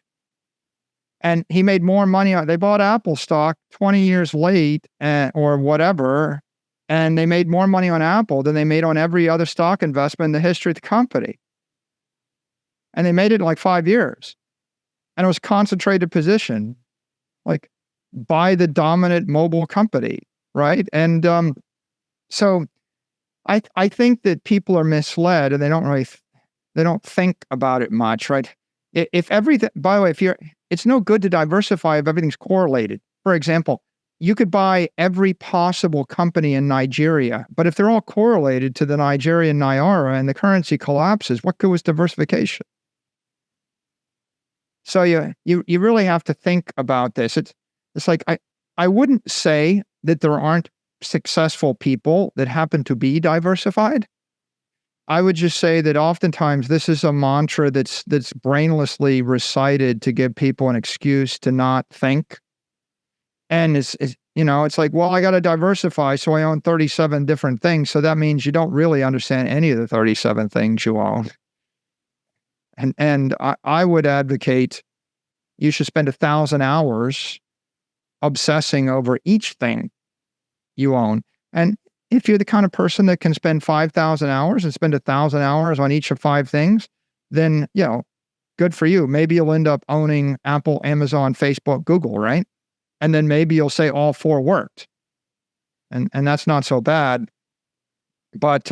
And he made more money. They bought Apple stock 20 years late or whatever, and they made more money on Apple than they made on every other stock investment in the history of the company. And they made it in like 5 years. And it was concentrated position, like buy the dominant mobile company. right? And so I think that people are misled and they don't really they don't think about it much, right? If everything, by the way, if you're, it's no good to diversify if everything's correlated. For example, you could buy every possible company in Nigeria, but if they're all correlated to the Nigerian naira and the currency collapses, what good was diversification? So you really have to think about this. It's like I wouldn't say that there aren't successful people that happen to be diversified. I would just say that oftentimes this is a mantra that's brainlessly recited to give people an excuse to not think. And it's it's like, well, I got to diversify, so I own 37 different things. So that means you don't really understand any of the 37 things you own. And I would advocate you should spend 1,000 hours obsessing over each thing you own. And if you're the kind of person that can spend 5,000 hours and spend 1,000 hours on each of 5 things, then, good for you. Maybe you'll end up owning Apple, Amazon, Facebook, Google, right? And then maybe you'll say all 4 worked. And that's not so bad. But,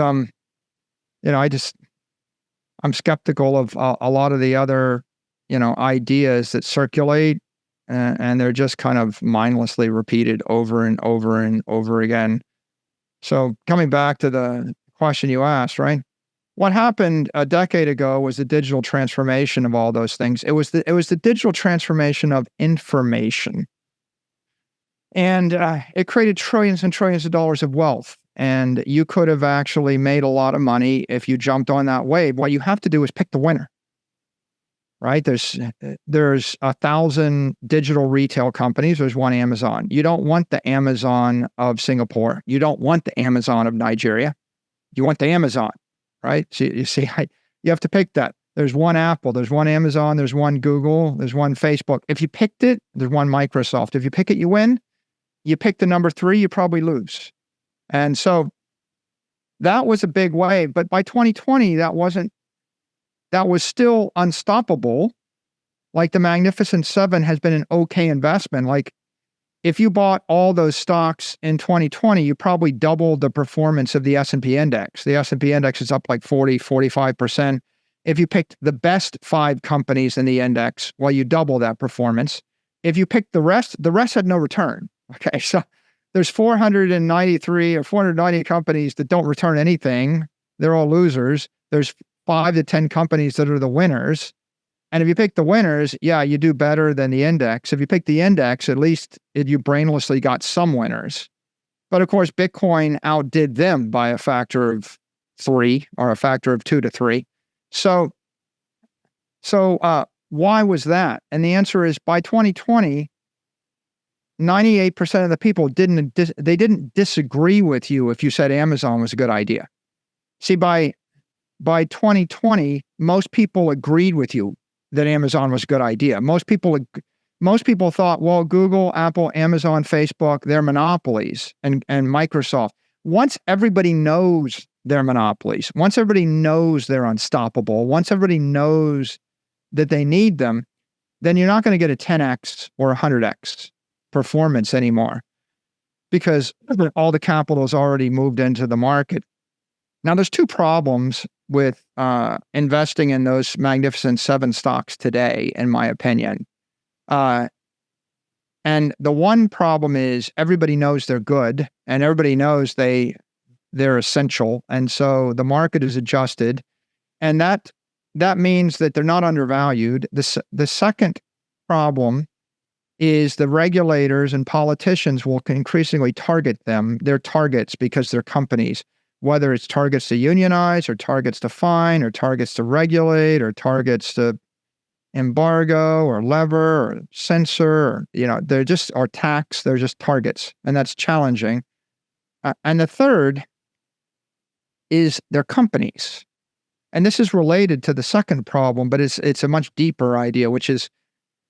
I'm skeptical of a lot of the other, ideas that circulate, and they're just kind of mindlessly repeated over and over and over again. So coming back to the question you asked, right? What happened a decade ago was the digital transformation of all those things. It was the digital transformation of information. And it created trillions and trillions of dollars of wealth. And you could have actually made a lot of money if you jumped on that wave. What you have to do is pick the winner, right? There's 1,000 digital retail companies. There's one Amazon. You don't want the Amazon of Singapore. You don't want the Amazon of Nigeria. You want the Amazon, right? So you see, you have to pick that. There's one Apple, there's one Amazon, there's one Google, there's one Facebook. If you picked it, there's one Microsoft. If you pick it, you win. You pick the number 3, you probably lose. And so that was a big wave. But by 2020, that was still unstoppable. Like the Magnificent Seven has been an okay investment. Like if you bought all those stocks in 2020, you probably doubled the performance of the S&P index. The S&P index is up like 45%. If you picked the best 5 companies in the index, well, you double that performance. If you picked the rest had no return. Okay, so there's 493 or 490 companies that don't return anything. They're all losers. There's 5 to 10 companies that are the winners. And if you pick the winners, you do better than the index. If you pick the index, at least you brainlessly got some winners. But of course, Bitcoin outdid them by a factor of 3 or a factor of 2 to 3. So why was that? And the answer is by 2020, 98% of the people didn't disagree with you if you said Amazon was a good idea. See, by 2020, most people agreed with you that Amazon was a good idea. Most people thought, well, Google, Apple, Amazon, Facebook, they're monopolies, and Microsoft. Once everybody knows they're monopolies, once everybody knows they're unstoppable, once everybody knows that they need them, then you're not going to get a 10x or 100x performance anymore because all the capital is already moved into the market. Now, there's 2 problems with investing in those Magnificent 7 stocks today, in my opinion. And the one problem is everybody knows they're good and everybody knows they're essential. And so the market is adjusted. And that means that they're not undervalued. The second problem is the regulators and politicians will increasingly target them. They're targets because they're companies, whether it's targets to unionize or targets to fine or targets to regulate or targets to embargo or lever or censor, they're just, or tax, they're just targets. And that's challenging. And the third is they're companies. And this is related to the second problem, but it's a much deeper idea, which is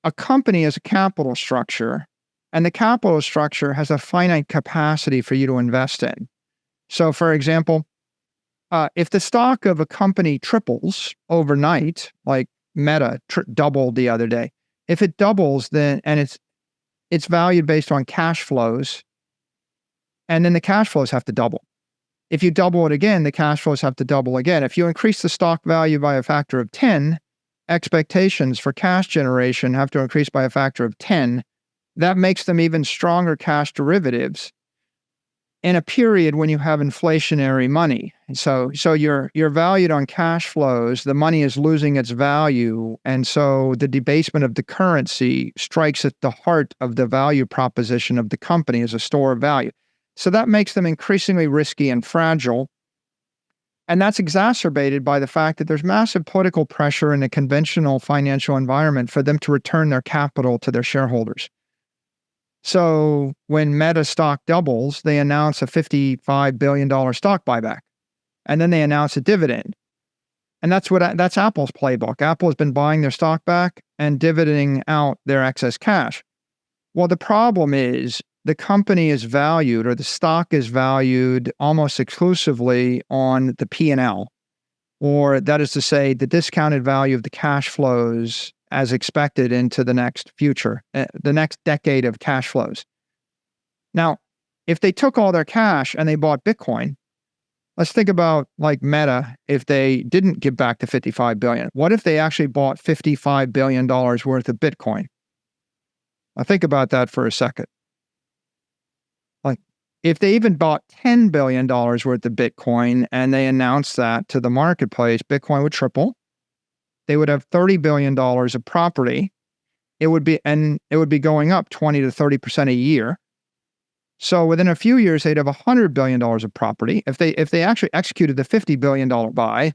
a company is a capital structure, and the capital structure has a finite capacity for you to invest in. So, for example, if the stock of a company triples overnight, like Meta doubled the other day, if it doubles, then and it's valued based on cash flows, And then the cash flows have to double. If you double it again, the cash flows have to double again. If you increase the stock value by a factor of 10, expectations for cash generation have to increase by a factor of 10. That makes them even stronger cash derivatives in a period when you have inflationary money. So you're valued on cash flows, the money is losing its value, and so the debasement of the currency strikes at the heart of the value proposition of the company as a store of value. So that makes them increasingly risky and fragile. And that's exacerbated by the fact that there's massive political pressure in the conventional financial environment for them to return their capital to their shareholders. So when Meta stock doubles, they announce a $55 billion stock buyback, and then they announce a dividend. And that's Apple's playbook. Apple has been buying their stock back and dividending out their excess cash. Well, the problem is the company is valued, or the stock is valued almost exclusively on the P&L, or that is to say, the discounted value of the cash flows as expected into the next future, the next decade of cash flows. Now, if they took all their cash and they bought Bitcoin, let's think about like Meta, if they didn't give back the $55 billion. What if they actually bought $55 billion worth of Bitcoin? Now think about that for a second. Like, if they even bought $10 billion worth of Bitcoin and they announced that to the marketplace, Bitcoin would triple. They would have $30 billion of property. It would be going up 20 to 30% a year. So within a few years, they'd have $100 billion of property. If they actually executed the $50 billion buy,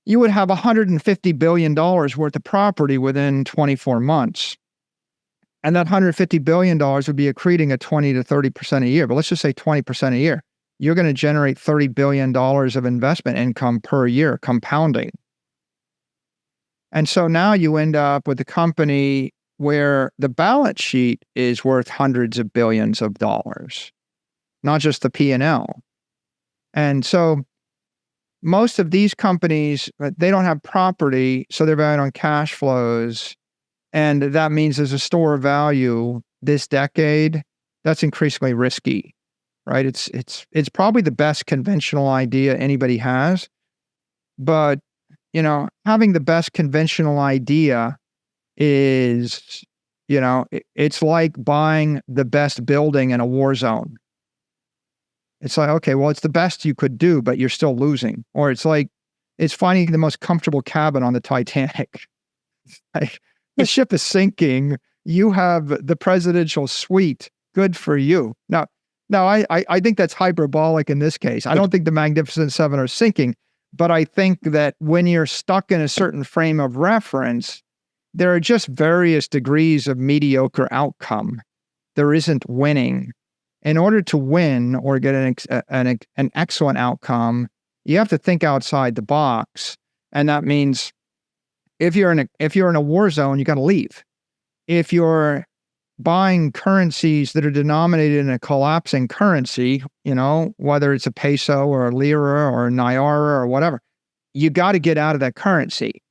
you would have $150 billion worth of property within 24 months. And that $150 billion would be accreting at 20 to 30% a year. But let's just say 20% a year. You're going to generate $30 billion of investment income per year, compounding. And so now you end up with a company where the balance sheet is worth hundreds of billions of dollars, not just the P&L. And so most of these companies, they don't have property, so they're valued on cash flows. And that means there's a store of value this decade that's increasingly risky, right? It's probably the best conventional idea anybody has, but having the best conventional idea is, it's like buying the best building in a war zone. It's like, okay, well, it's the best you could do, but you're still losing. Or it's like, it's finding the most comfortable cabin on the Titanic. Like, the ship is sinking. You have the presidential suite. Good for you. Now, I think that's hyperbolic in this case. I don't think the Magnificent Seven are sinking. But I think that when you're stuck in a certain frame of reference, there are just various degrees of mediocre outcome. There isn't winning. In order to win or get an excellent outcome, you have to think outside the box. And that means if you're in a war zone, you got to leave. If you're buying currencies that are denominated in a collapsing currency, whether it's a peso or a lira or a naira or whatever, you got to get out of that currency.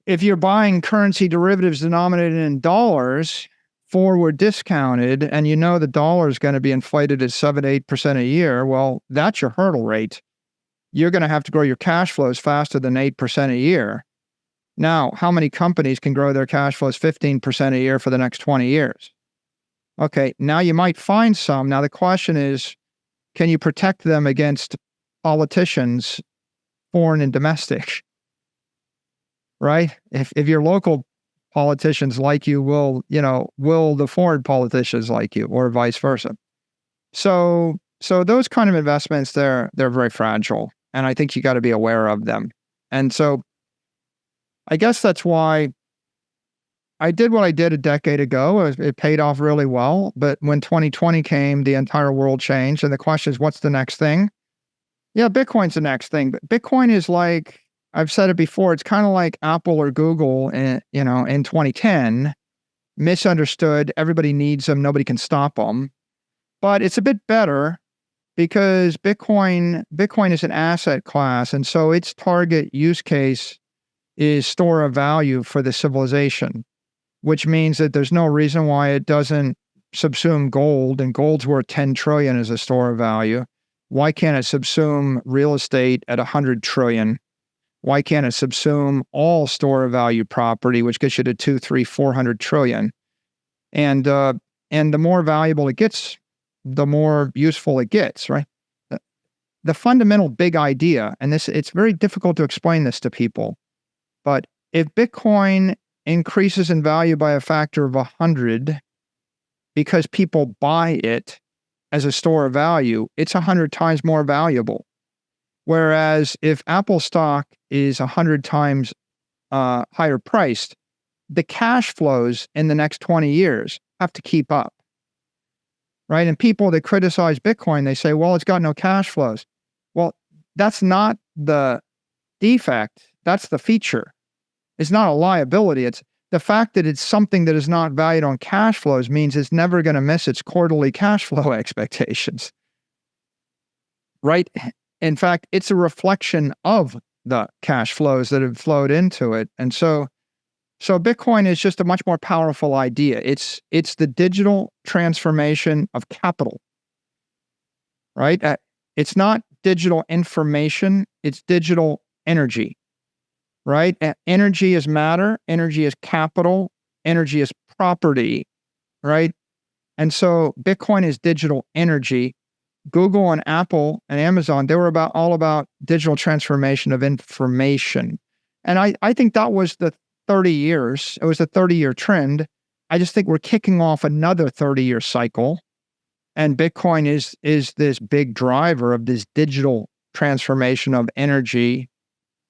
If you're buying currency derivatives denominated in dollars, forward discounted, and the dollar is going to be inflated at 7 to 8% a year, well, that's your hurdle rate. You're going to have to grow your cash flows faster than 8% a year. Now, how many companies can grow their cash flows 15% a year for the next 20 years? Okay, now you might find some. Now the question is, can you protect them against politicians, foreign and domestic? Right? If your local politicians like you, will the foreign politicians like you, or vice versa? So those kind of investments, they're very fragile, and I think you got to be aware of them. And so I guess that's why I did what I did a decade ago. It paid off really well. But when 2020 came, the entire world changed. And the question is, what's the next thing? Yeah, Bitcoin's the next thing. But Bitcoin is like, I've said it before, it's kind of like Apple or Google in 2010. Misunderstood. Everybody needs them. Nobody can stop them. But it's a bit better because Bitcoin is an asset class. And so its target use case is store of value for the civilization, which means that there's no reason why it doesn't subsume gold, and gold's worth 10 trillion as a store of value? Why can't it subsume real estate at 100 trillion? Why can't it subsume all store of value property, which gets you to 2, 3, 400 trillion? And the more valuable it gets, the more useful it gets, right? The fundamental big idea, and it's very difficult to explain this to people, but if Bitcoin increases in value by a factor of 100 because people buy it as a store of value, it's 100 times more valuable. Whereas if Apple stock is 100 times higher priced, the cash flows in the next 20 years have to keep up, right? And people that criticize Bitcoin, they say, well, it's got no cash flows. Well, that's not the defect. That's the feature. It's not a liability. It's the fact that it's something that is not valued on cash flows means it's never going to miss its quarterly cash flow expectations, right? In fact, it's a reflection of the cash flows that have flowed into it. And so Bitcoin is just a much more powerful idea. It's the digital transformation of capital, right? It's not digital information, it's digital energy, right? Energy is matter, energy is capital, energy is property, right? And so Bitcoin is digital energy. Google and Apple and Amazon, they were all about digital transformation of information. And I think that was the 30 years. It was a 30-year trend. I just think we're kicking off another 30-year cycle. And Bitcoin is this big driver of this digital transformation of energy.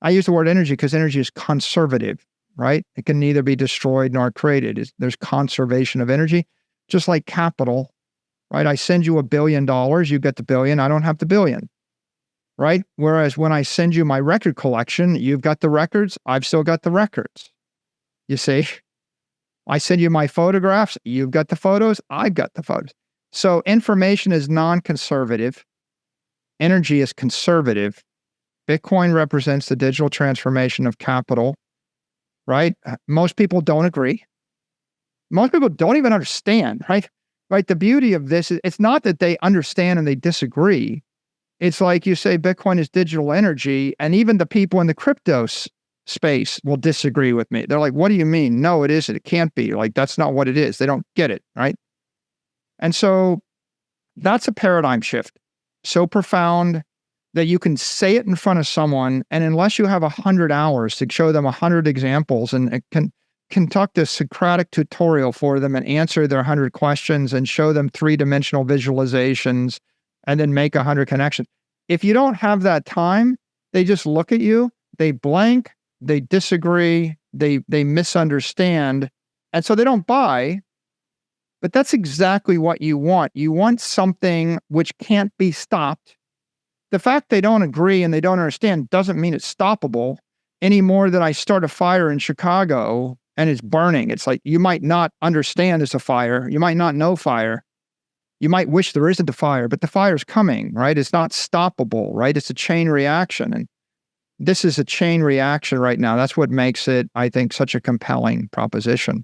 I use the word energy because energy is conservative, right? It can neither be destroyed nor created. There's conservation of energy, just like capital, right? I send you $1 billion, you get the billion, I don't have the billion, right? Whereas when I send you my record collection, you've got the records, I've still got the records. You see? I send you my photographs, you've got the photos, I've got the photos. So information is non-conservative, energy is conservative. Bitcoin represents the digital transformation of capital, right? Most people don't agree. Most people don't even understand, right? Right. The beauty of this is it's not that they understand and they disagree. It's like you say Bitcoin is digital energy, and even the people in the crypto space will disagree with me. They're like, what do you mean? No, it isn't. It can't be. Like, that's not what it is. They don't get it, right? And so that's a paradigm shift so profound that you can say it in front of someone, and unless you have 100 hours to show them 100 examples and can conduct a Socratic tutorial for them and answer their 100 questions and show them 3-dimensional visualizations and then make 100 connections. If you don't have that time, they just look at you, they blank, they disagree, they misunderstand, and so they don't buy. But that's exactly what you want. You want something which can't be stopped. The fact they don't agree and they don't understand doesn't mean it's stoppable any more than I start a fire in Chicago and it's burning. It's like, you might not understand it's a fire. You might not know fire. You might wish there isn't a fire, but the fire's coming, right? It's not stoppable, right? It's a chain reaction. And this is a chain reaction right now. That's what makes it, I think, such a compelling proposition.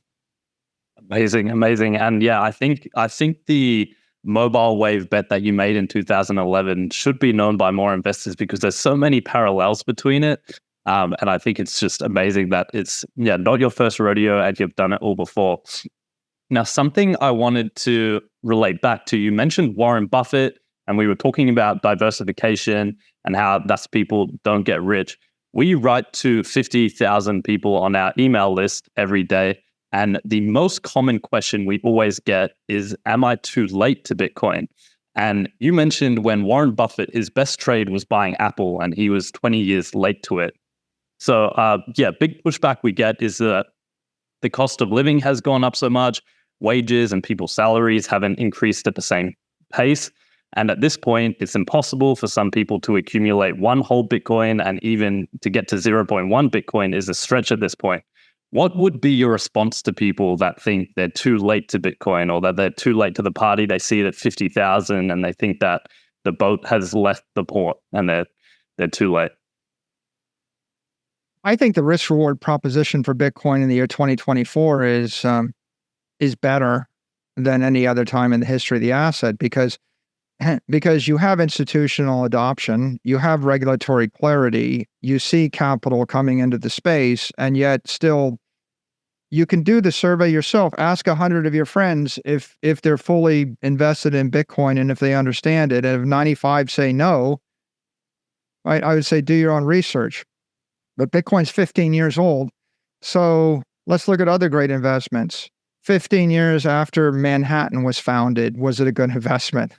Amazing. And yeah, I think the mobile wave bet that you made in 2011 should be known by more investors because there's so many parallels between it. And I think it's just amazing that it's not your first rodeo and you've done it all before. Now, something I wanted to relate back to, you mentioned Warren Buffett, and we were talking about diversification and how that's people don't get rich. We write to 50,000 people on our email list every day. And the most common question we always get is, am I too late to Bitcoin? And you mentioned when Warren Buffett, his best trade was buying Apple, and he was 20 years late to it. So big pushback we get is that the cost of living has gone up so much, wages and people's salaries haven't increased at the same pace. And at this point, it's impossible for some people to accumulate one whole Bitcoin, and even to get to 0.1 Bitcoin is a stretch at this point. What would be your response to people that think they're too late to Bitcoin, or that they're too late to the party? They see it at 50,000 and they think that the boat has left the port and they're too late. I think the risk reward proposition for Bitcoin in the year 2024 is better. than any other time in the history of the asset because you have institutional adoption, you have regulatory clarity, you see capital coming into the space, and yet still you can do the survey yourself. Ask 100 of your friends if they're fully invested in Bitcoin and if they understand it. And if 95 say no, right, I would say do your own research. But Bitcoin's 15 years old. So let's look at other great investments. 15 years after Manhattan was founded, was it a good investment?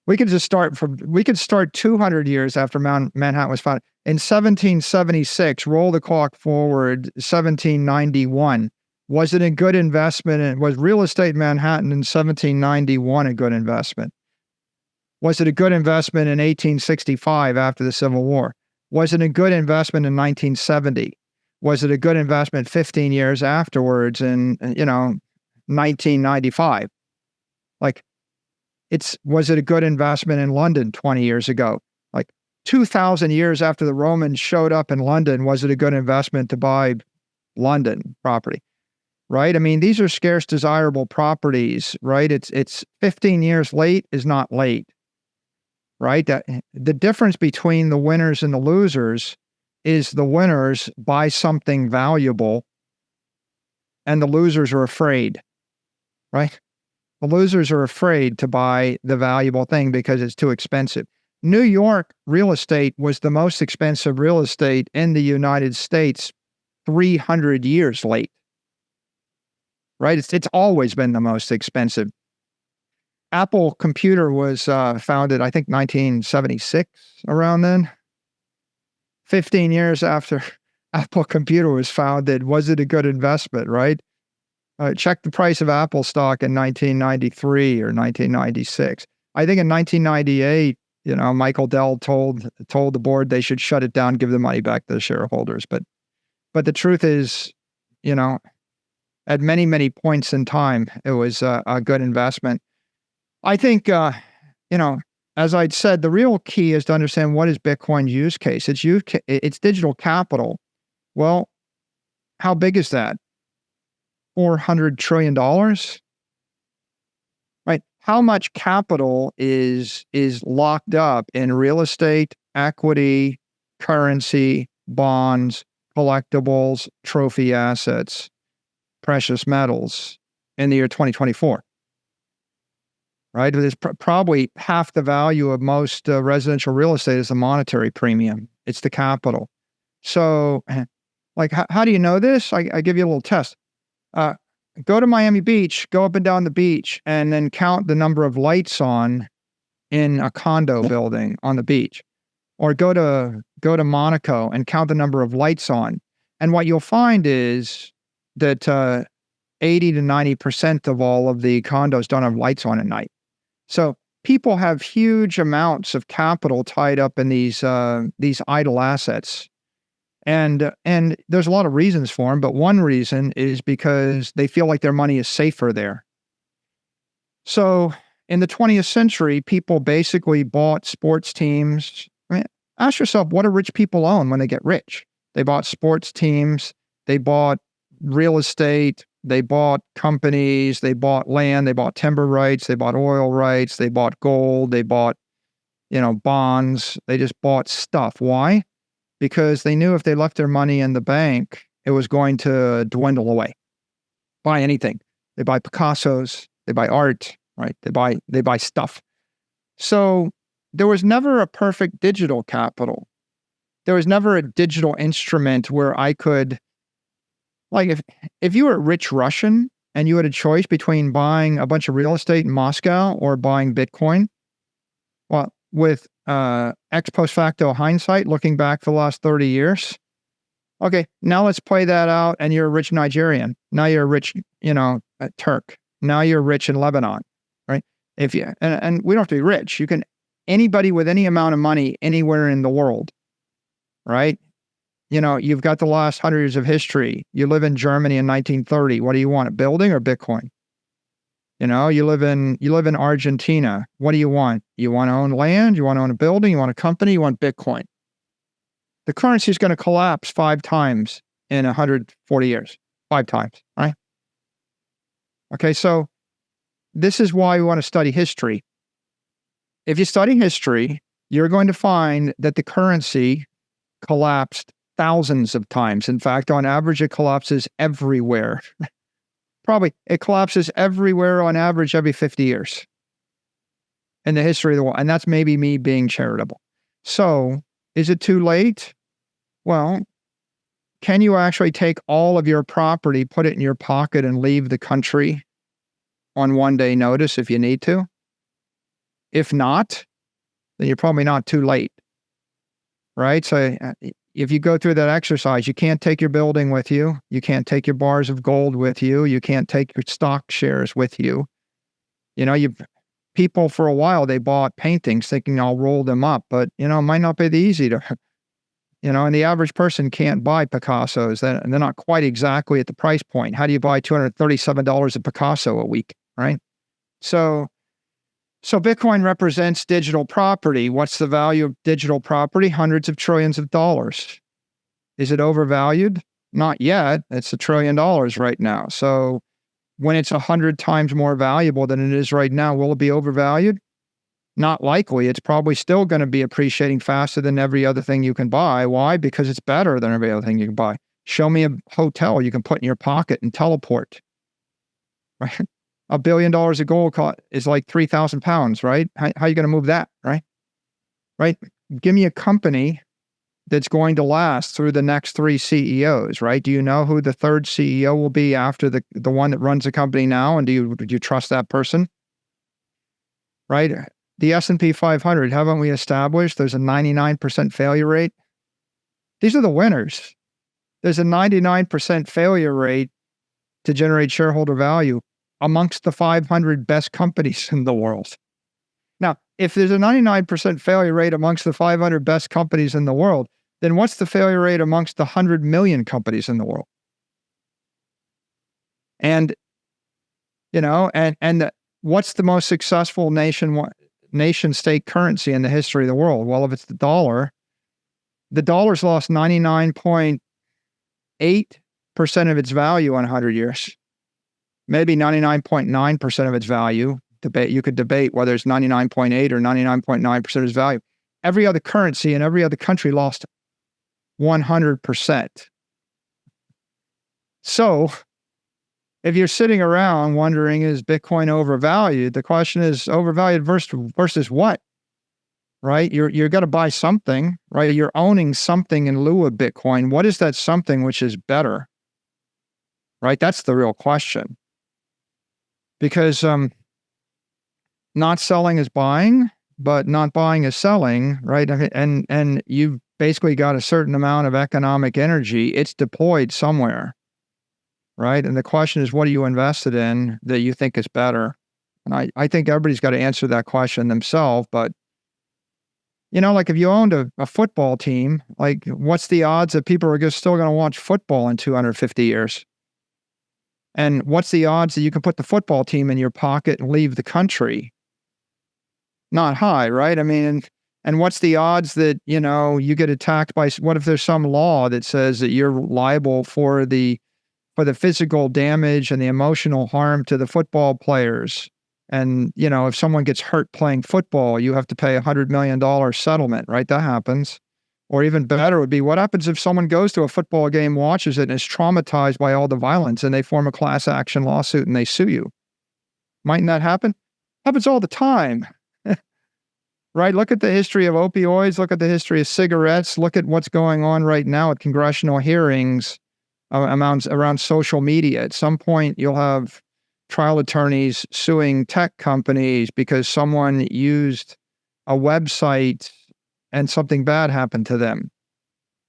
We could start 200 years after Manhattan was founded. In 1776, roll the clock forward, 1791. Was it a good investment? And was real estate in Manhattan in 1791 a good investment? Was it a good investment in 1865 after the Civil War? Was it a good investment in 1970? Was it a good investment 15 years afterwards in, 1995? Was it a good investment in London 20 years ago? 2,000 years after the Romans showed up in London, was it a good investment to buy London property? Right? I mean, these are scarce, desirable properties, right? It's 15 years late is not late, right? The difference between the winners and the losers is the winners buy something valuable and the losers are afraid, right? The losers are afraid to buy the valuable thing because it's too expensive. New York real estate was the most expensive real estate in the United States 300 years late, right? It's always been the most expensive. Apple Computer was founded, I think, 1976, around then. 15 years after Apple Computer was founded, was it a good investment, right? Check the price of Apple stock in 1993 or 1996. I think in 1998, Michael Dell told the board they should shut it down, give the money back to the shareholders. But the truth is, at many, many points in time, it was a good investment. I think, as I'd said, the real key is to understand what is Bitcoin's use case. It's digital capital. Well, how big is that? $400 trillion? Right? How much capital is locked up in real estate, equity, currency, bonds, collectibles, trophy assets, precious metals in the year 2024? Right? It's probably half the value of most residential real estate is the monetary premium. It's the capital. So, how do you know this? I give you a little test. Go to Miami Beach, go up and down the beach, and then count the number of lights on in a condo building on the beach. Or go to Monaco and count the number of lights on. And what you'll find is that 80 to 90% of all of the condos don't have lights on at night. So people have huge amounts of capital tied up in these idle assets. And there's a lot of reasons for them, but one reason is because they feel like their money is safer there. So in the 20th century, people basically bought sports teams. I mean, ask yourself, what do rich people own when they get rich? They bought sports teams, they bought real estate, they bought companies, they bought land, they bought timber rights, they bought oil rights, they bought gold, they bought, bonds. They just bought stuff. Why? Because they knew if they left their money in the bank, it was going to dwindle away. Buy anything. They buy Picassos, they buy art, right? They buy stuff. So there was never a perfect digital capital. There was never a digital instrument where I could, if you were a rich Russian and you had a choice between buying a bunch of real estate in Moscow or buying Bitcoin, well, with ex post facto hindsight, looking back for the last 30 years, okay, now let's play that out and you're a rich Nigerian. Now you're a rich, Turk. Now you're rich in Lebanon, right? And we don't have to be rich. Anybody with any amount of money anywhere in the world, right? You've got the last 100 years of history. You live in Germany in 1930. What do you want, a building or Bitcoin? You live in Argentina. What do you want? You want to own land? You want to own a building? You want a company? You want Bitcoin? The currency is going to collapse 5 times in 140 years. 5 times, right? Okay, so this is why we want to study history. If you study history, you're going to find that the currency collapsed thousands of times. In fact, on average, it collapses everywhere. Probably it collapses everywhere on average every 50 years in the history of the world. And that's maybe me being charitable. So is it too late? Well, can you actually take all of your property, put it in your pocket, and leave the country on one day notice if you need to? If not, then you're probably not too late, right? So if you go through that exercise, you can't take your building with you. You can't take your bars of gold with you. You can't take your stock shares with you. People for a while, they bought paintings thinking I'll roll them up, but, it might not be easy to, and the average person can't buy Picassos. They're not quite exactly at the price point. How do you buy $237 a Picasso a week, right? So Bitcoin represents digital property. What's the value of digital property? Hundreds of trillions of dollars. Is it overvalued? Not yet. It's $1 trillion right now. So when it's 100 times more valuable than it is right now, will it be overvalued? Not likely. It's probably still going to be appreciating faster than every other thing you can buy. Why? Because it's better than every other thing you can buy. Show me a hotel you can put in your pocket and teleport, right? $1 billion of gold is like 3,000 pounds, right? How are you going to move that, right? Right? Give me a company that's going to last through the next 3 CEOs, right? Do you know who the third CEO will be after the one that runs the company now? And do you trust that person? Right? The S&P 500, haven't we established there's a 99% failure rate? These are the winners. There's a 99% failure rate to generate shareholder value amongst the 500 best companies in the world. Now, if there's a 99% failure rate amongst the 500 best companies in the world, then what's the failure rate amongst the 100 million companies in the world? And, what's the most successful nation-state currency in the history of the world? Well, if it's the dollar's lost 99.8% of its value in 100 years. Maybe 99.9% of its value. You could debate whether it's 99.8 or 99.9% of its value. Every other currency in every other country lost 100%. So if you're sitting around wondering, is Bitcoin overvalued? The question is overvalued versus what? Right? You're going to buy something, right? You're owning something in lieu of Bitcoin. What is that something which is better? Right? That's the real question. Because not selling is buying, but not buying is selling, right? And you've basically got a certain amount of economic energy. It's deployed somewhere, right? And the question is, what are you invested in that you think is better? And I think everybody's got to answer that question themselves. But, like if you owned a football team, like what's the odds that people are still going to watch football in 250 years? And what's the odds that you can put the football team in your pocket and leave the country? Not high, right? I mean, and what's the odds that, you get attacked by, what if there's some law that says that you're liable for the physical damage and the emotional harm to the football players? And, if someone gets hurt playing football, you have to pay $100 million settlement, right? That happens. Or even better would be, what happens if someone goes to a football game, watches it, and is traumatized by all the violence, and they form a class action lawsuit and they sue you? Mightn't that happen? Happens all the time. Right? Look at the history of opioids. Look at the history of cigarettes. Look at what's going on right now at congressional hearings around social media. At some point, you'll have trial attorneys suing tech companies because someone used a website and something bad happened to them,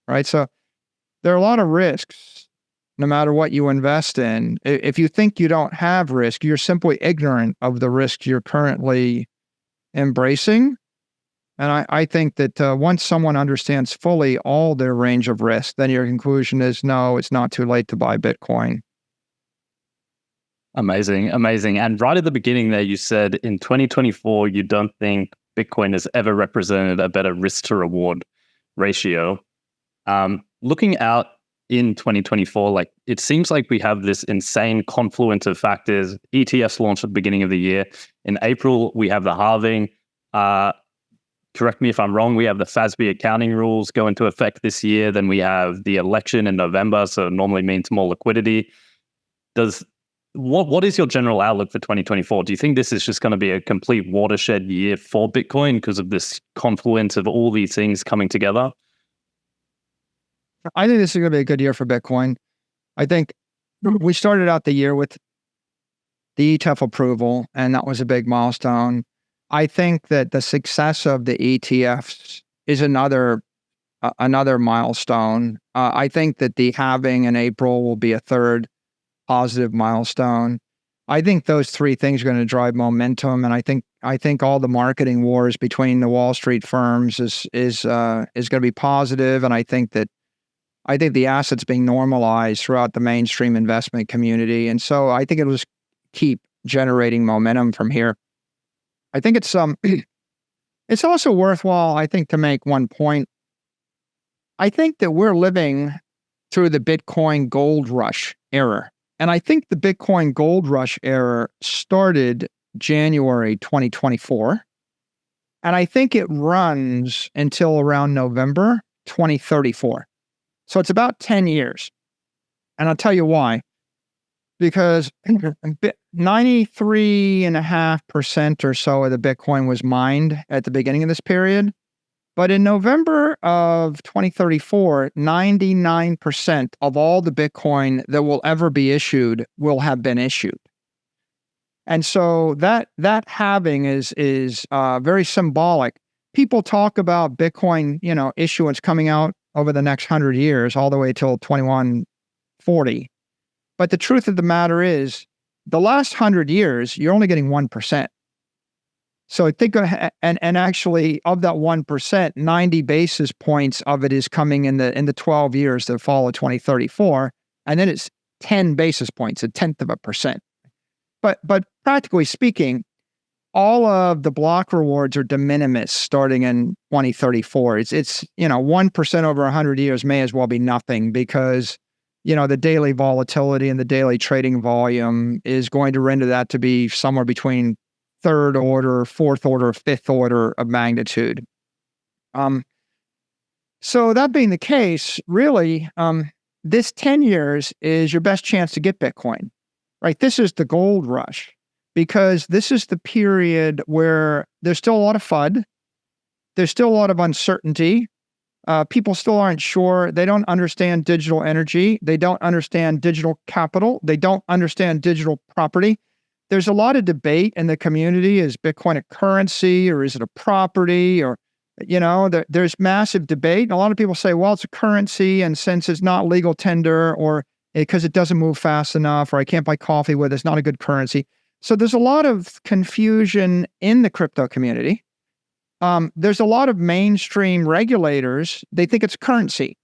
right? So there are a lot of risks no matter what you invest in. If you think you don't have risk, you're simply ignorant of the risks you're currently embracing. And I think that once someone understands fully all their range of risk, then your conclusion is, no, it's not too late to buy Bitcoin. Amazing, amazing. And right at the beginning there, you said in 2024, you don't think Bitcoin has ever represented a better risk to reward ratio. Looking out in 2024? Like, it seems like we have this insane confluence of factors. ETFs launched at the beginning of the year. In April, we have the halving. Correct me if I'm wrong, we have the FASB accounting rules go into effect this year. Then we have the election in November, so it normally means more liquidity. What is your general outlook for 2024? Do you think this is just going to be a complete watershed year for Bitcoin because of this confluence of all these things coming together? I think this is going to be a good year for Bitcoin. I think we started out the year with the ETF approval, and that was a big milestone. I think that the success of the ETFs is another milestone. I think that the halving in April will be a third positive milestone. I think those three things are going to drive momentum, and I think all the marketing wars between the Wall Street firms is going to be positive, and I think the assets being normalized throughout the mainstream investment community, and so I think it'll just keep generating momentum from here. I think it's also worthwhile, I think, to make one point. I think that we're living through the Bitcoin gold rush era. And I think the Bitcoin gold rush era started January 2024. And I think it runs until around November 2034. So it's about 10 years. And I'll tell you why. Because 93.5% or so of the Bitcoin was mined at the beginning of this period. But in November of 2034, 99% of all the Bitcoin that will ever be issued will have been issued. And so that halving is very symbolic. People talk about Bitcoin, issuance coming out over the next 100 years, all the way till 2140. But the truth of the matter is, the last 100 years, you're only getting 1%. So think, and actually, of that 1%, 90 basis points of it is coming in the 12 years that follow 2034, and then it's 10 basis points, 0.1%. But practically speaking, all of the block rewards are de minimis starting in 2034. It's 1% over 100 years may as well be nothing, because the daily volatility and the daily trading volume is going to render that to be somewhere between third order, fourth order, fifth order of magnitude. So that being the case, really, this 10 years is your best chance to get Bitcoin, right? This is the gold rush, because this is the period where there's still a lot of FUD. There's still a lot of uncertainty. People still aren't sure. They don't understand digital energy. They don't understand digital capital. They don't understand digital property. There's a lot of debate in the community. Is Bitcoin a currency, or is it a property? Or, there's massive debate. And a lot of people say, well, it's a currency, and since it's not legal tender, or because it doesn't move fast enough, or I can't buy coffee with it, it's not a good currency. So there's a lot of confusion in the crypto community. There's a lot of mainstream regulators. They think it's currency.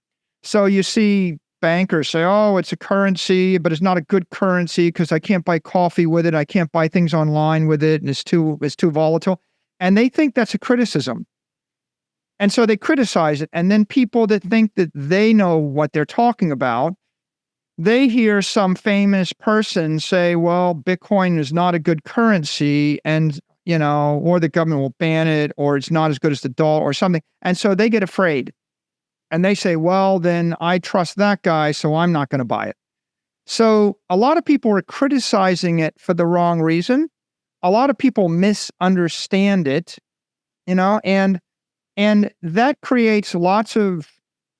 So you see bankers say, oh, it's a currency, but it's not a good currency because I can't buy coffee with it. I can't buy things online with it, and it's too volatile. And they think that's a criticism. And so they criticize it. And then people that think that they know what they're talking about, they hear some famous person say, well, Bitcoin is not a good currency, and or the government will ban it, or it's not as good as the dollar or something. And so they get afraid. And they say, well, then I trust that guy, so I'm not going to buy it. So a lot of people are criticizing it for the wrong reason. A lot of people misunderstand it, and that creates lots of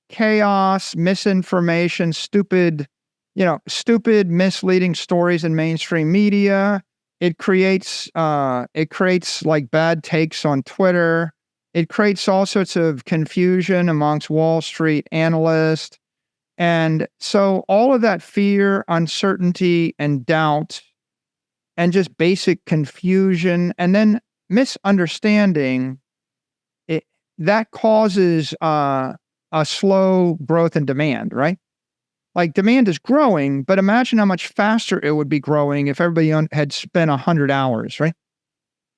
chaos, misinformation, stupid, misleading stories in mainstream media. It creates like bad takes on Twitter. It creates all sorts of confusion amongst Wall Street analysts. And so all of that fear, uncertainty, and doubt, and just basic confusion, and then misunderstanding, that causes a slow growth in demand, right? Like, demand is growing, but imagine how much faster it would be growing if everybody had spent 100 hours, right?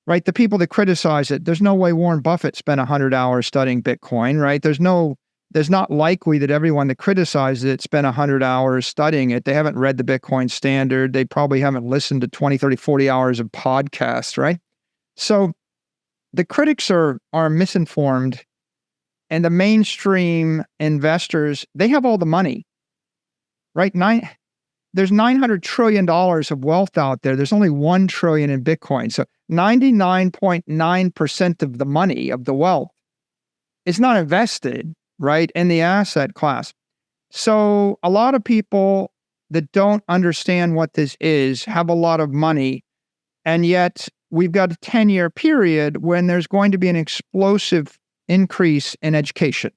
Right? The people that criticize it, there's no way Warren Buffett spent 100 hours studying Bitcoin, right? There's no there's not likely that everyone that criticizes it spent 100 hours studying it. They haven't read the Bitcoin Standard. They probably haven't listened to 20, 30, 40 hours of podcasts, right? So the critics are misinformed, and the mainstream investors, they have all the money, right? There's $900 trillion of wealth out there. There's only $1 trillion in Bitcoin. So 99.9% of the money, of the wealth, is not invested, right, in the asset class. So a lot of people that don't understand what this is have a lot of money, and yet we've got a 10-year period when there's going to be an explosive increase in education,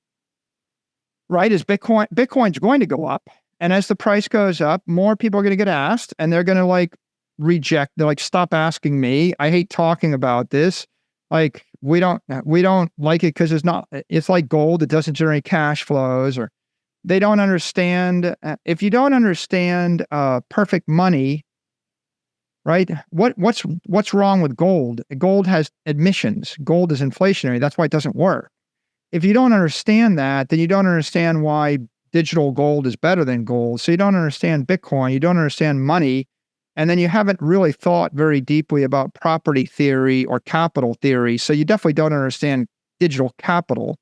right? As Bitcoin's going to go up, and as the price goes up, more people are going to get asked, and they're going to reject. They're like, stop asking me. I hate talking about this. Like, we don't like it because it's like gold. It doesn't generate cash flows, or they don't understand. If you don't understand perfect money, right? What's wrong with gold? Gold has emissions. Gold is inflationary. That's why it doesn't work. If you don't understand that, then you don't understand why digital gold is better than gold. So you don't understand Bitcoin. You don't understand money. And then you haven't really thought very deeply about property theory or capital theory. So you definitely don't understand digital capital,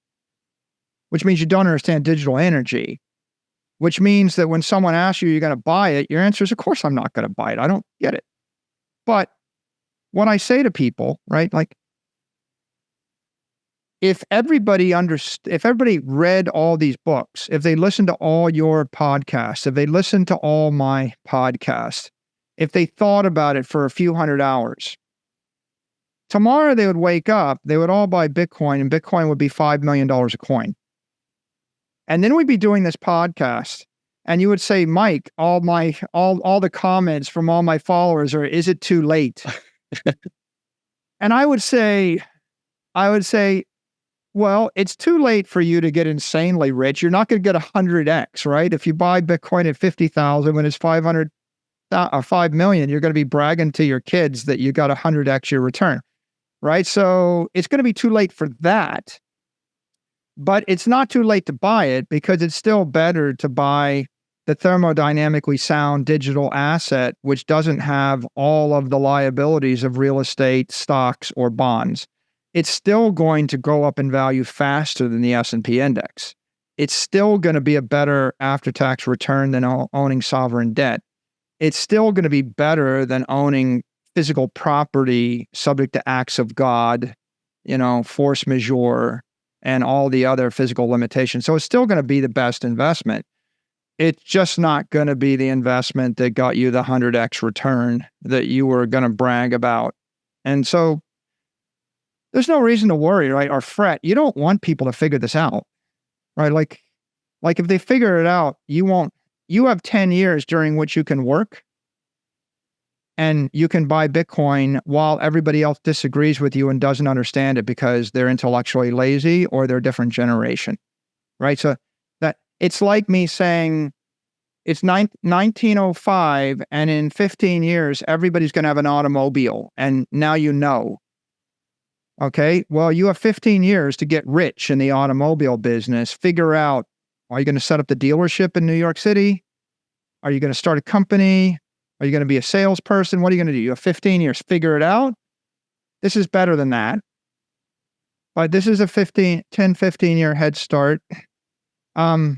which means you don't understand digital energy, which means that when someone asks you, you're going to buy it, your answer is, of course, I'm not going to buy it. I don't get it. But what I say to people, right, like, if everybody read all these books, if they listened to all your podcasts, if they listened to all my podcasts, if they thought about it for a few hundred hours, tomorrow they would wake up, they would all buy Bitcoin, and Bitcoin would be $5 million a coin. And then we'd be doing this podcast, and you would say, Mike, all the comments from all my followers are, is it too late? And I would say, well, it's too late for you to get insanely rich. You're not going to get 100x, right? If you buy Bitcoin at 50,000 when it's 5 million, you're going to be bragging to your kids that you got 100x your return, right? So it's going to be too late for that. But it's not too late to buy it, because it's still better to buy the thermodynamically sound digital asset, which doesn't have all of the liabilities of real estate, stocks, or bonds. It's still going to go up in value faster than the S&P index. It's still going to be a better after-tax return than owning sovereign debt. It's still going to be better than owning physical property subject to acts of God, force majeure, and all the other physical limitations. So it's still going to be the best investment. It's just not going to be the investment that got you the 100x return that you were going to brag about. And so there's no reason to worry, right? Or fret. You don't want people to figure this out, right? Like if they figure it out, you have 10 years during which you can work and you can buy Bitcoin while everybody else disagrees with you and doesn't understand it because they're intellectually lazy or they're a different generation, right? So that it's like me saying it's 1905 and in 15 years, everybody's going to have an automobile. And now okay, well, you have 15 years to get rich in the automobile business. Figure out, are you going to set up the dealership in New York City? Are you going to start a company? Are you going to be a salesperson? What are you going to do? You have 15 years. Figure it out. This is better than that. But this is a 15-year head start. I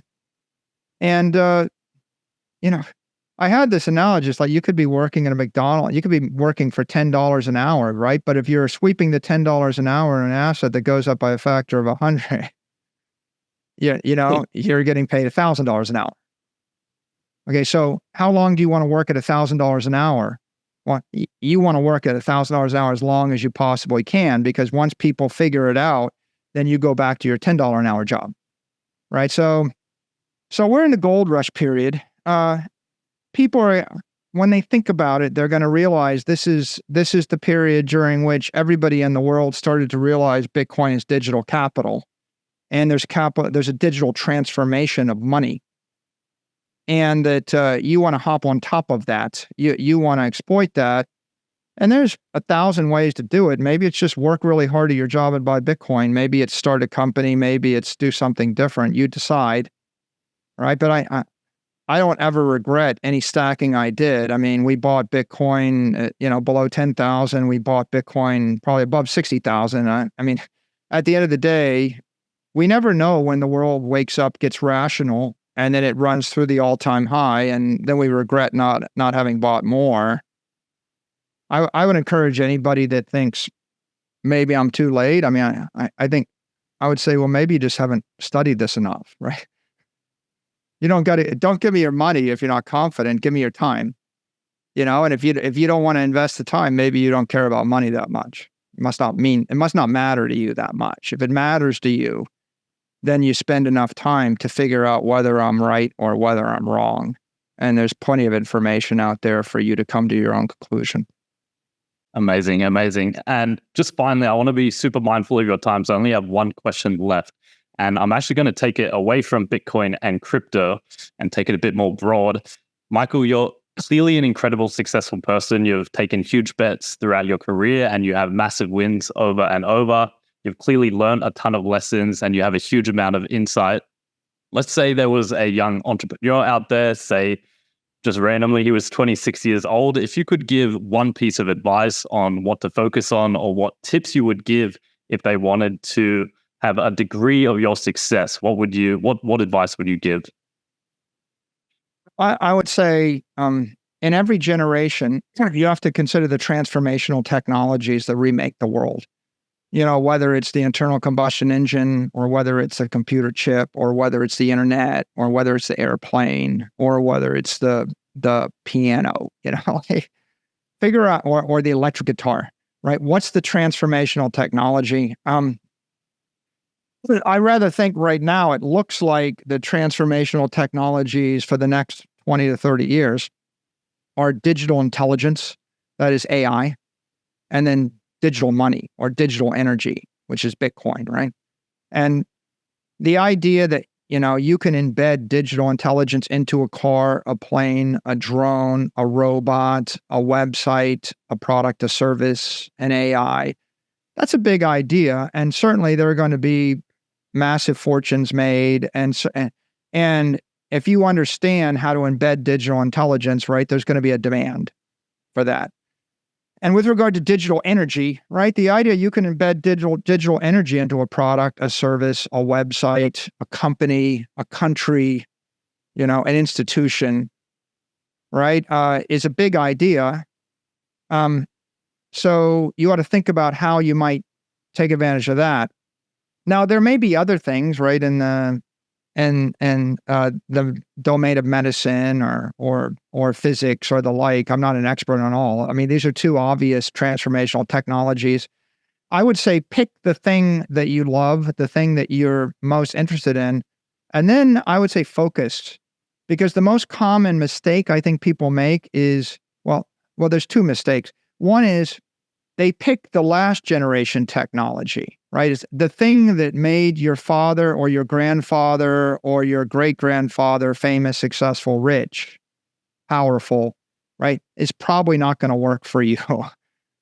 had this analogy. It's like you could be working at a McDonald's. You could be working for $10 an hour, right? But if you're sweeping the $10 an hour in an asset that goes up by a factor of 100, you're getting paid $1,000 an hour. Okay, so how long do you want to work at $1,000 an hour? Well, you want to work at $1,000 an hour as long as you possibly can, because once people figure it out, then you go back to your $10 an hour job, right? So we're in the gold rush period. People are, when they think about it, they're going to realize this is the period during which everybody in the world started to realize Bitcoin is digital capital, and there's a digital transformation of money, and that you want to hop on top of that. You want to exploit that, And there's 1,000 ways to do it. Maybe it's just work really hard at your job and buy Bitcoin. Maybe it's start a company. Maybe it's do something different. You decide, right? But I don't ever regret any stacking I did. I mean, we bought Bitcoin, below 10,000. We bought Bitcoin probably above 60,000. I mean, at the end of the day, we never know when the world wakes up, gets rational, and then it runs through the all-time high, and then we regret not having bought more. I would encourage anybody that thinks maybe I'm too late. I mean, I think I would say, well, maybe you just haven't studied this enough, right? You don't give me your money if you're not confident. Give me your time, and if you don't want to invest the time, maybe you don't care about money that much. It must not matter to you that much. If it matters to you, then you spend enough time to figure out whether I'm right or whether I'm wrong. And there's plenty of information out there for you to come to your own conclusion. Amazing, amazing. And just finally, I want to be super mindful of your time. So I only have one question left. And I'm actually going to take it away from Bitcoin and crypto and take it a bit more broad. Michael, you're clearly an incredible, successful person. You've taken huge bets throughout your career and you have massive wins over and over. You've clearly learned a ton of lessons and you have a huge amount of insight. Let's say there was a young entrepreneur out there, say, just randomly, he was 26 years old. If you could give one piece of advice on what to focus on or what tips you would give if they wanted to have a degree of your success, what advice would you give? I would say in every generation, you have to consider the transformational technologies that remake the world. Whether it's the internal combustion engine or whether it's a computer chip or whether it's the internet or whether it's the airplane or whether it's the piano, figure out, or the electric guitar, right? What's the transformational technology? I rather think right now it looks like the transformational technologies for the next 20 to 30 years are digital intelligence, that is AI, and then digital money or digital energy, which is Bitcoin, right? And the idea that, you can embed digital intelligence into a car, a plane, a drone, a robot, a website, a product, a service, an AI, that's a big idea. And certainly there are going to be massive fortunes made. And if you understand how to embed digital intelligence, right, there's going to be a demand for that. And with regard to digital energy, right, the idea you can embed digital energy into a product, a service, a website, a company, a country, an institution, right, is a big idea. So you ought to think about how you might take advantage of that. Now, there may be other things, right, in the domain of medicine or physics or the like. I'm not an expert on all. I mean, these are two obvious transformational technologies. I would say pick the thing that you love, the thing that you're most interested in, and then I would say focus, because the most common mistake I think people make is, well, there's two mistakes. One is they pick the last generation technology, right? It's the thing that made your father or your grandfather or your great-grandfather famous, successful, rich, powerful, right? Is probably not going to work for you.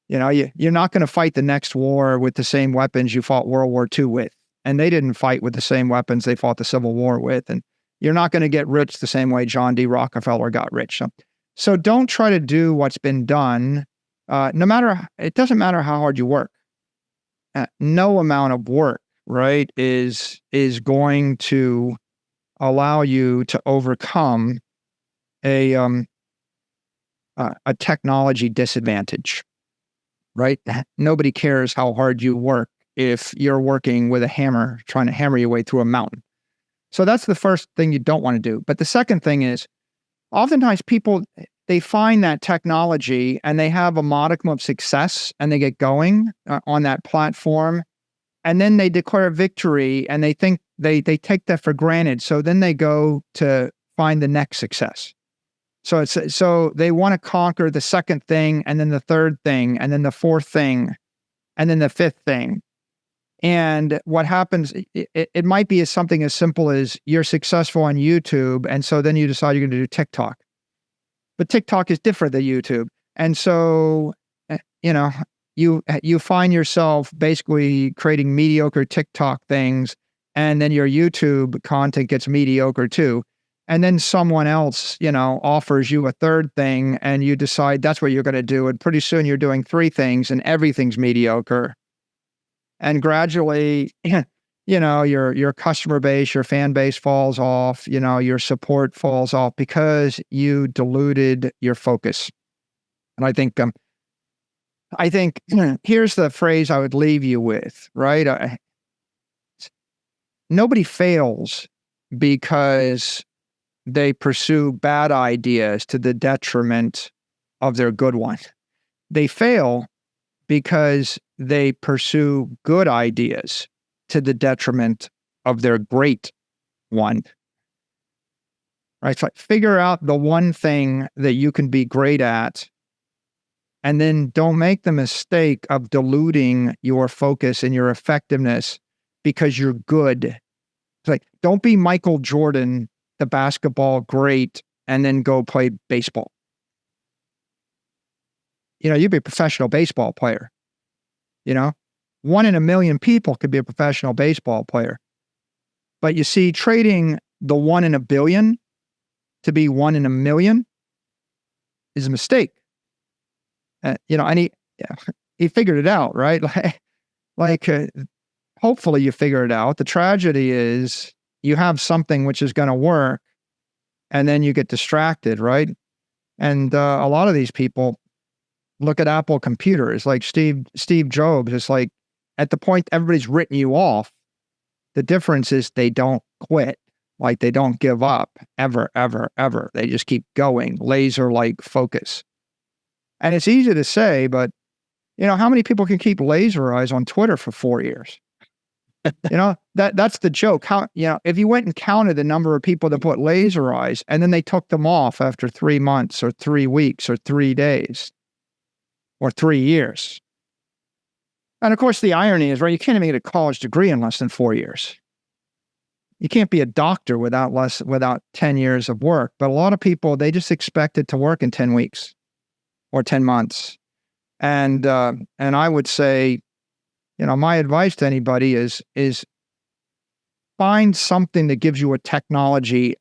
You're not going to fight the next war with the same weapons you fought World War II with. And they didn't fight with the same weapons they fought the Civil War with. And you're not going to get rich the same way John D. Rockefeller got rich. So don't try to do what's been done. It doesn't matter how hard you work. No amount of work, right, is going to allow you to overcome a technology disadvantage, right? Nobody cares how hard you work if you're working with a hammer, trying to hammer your way through a mountain. So that's the first thing you don't want to do. But the second thing is, oftentimes people, they find that technology and they have a modicum of success and they get going on that platform. And then they declare victory and they think they take that for granted. So then they go to find the next success. So they want to conquer the second thing and then the third thing and then the fourth thing and then the fifth thing. And what happens, it might be something as simple as you're successful on YouTube. And so then you decide you're going to do TikTok. But TikTok is different than YouTube. And so you know, you find yourself basically creating mediocre TikTok things, and then your YouTube content gets mediocre too. And then someone else, offers you a third thing, and you decide that's what you're going to do. And pretty soon you're doing three things and everything's mediocre. And gradually, your customer base, your fan base falls off, your support falls off because you diluted your focus. And I think here's the phrase I would leave you with, right? Nobody fails because they pursue bad ideas to the detriment of their good one. They fail because they pursue good ideas to the detriment of their great one. Right? So figure out the one thing that you can be great at, and then don't make the mistake of diluting your focus and your effectiveness because you're good. It's like, don't be Michael Jordan, the basketball great, and then go play baseball. You'd be a professional baseball player. 1 in a million people could be a professional baseball player. But you see, trading the 1 in a billion to be 1 in a million is a mistake. And he figured it out, right? Hopefully you figure it out. The tragedy is you have something which is going to work, and then you get distracted, right? And a lot of these people look at Apple computers, like Steve Jobs. It's like, at the point everybody's written you off, the difference is they don't quit. Like, they don't give up ever, ever, ever. They just keep going, laser-like focus. And it's easy to say, but how many people can keep laser eyes on Twitter for 4 years? That's the joke. If you went and counted the number of people that put laser eyes and then they took them off after 3 months or 3 weeks or 3 days or 3 years. And of course, the irony is, right, you can't even get a college degree in less than 4 years. You can't be a doctor without 10 years of work. But a lot of people, they just expect it to work in 10 weeks or 10 months. And I would say, my advice to anybody is find something that gives you a technology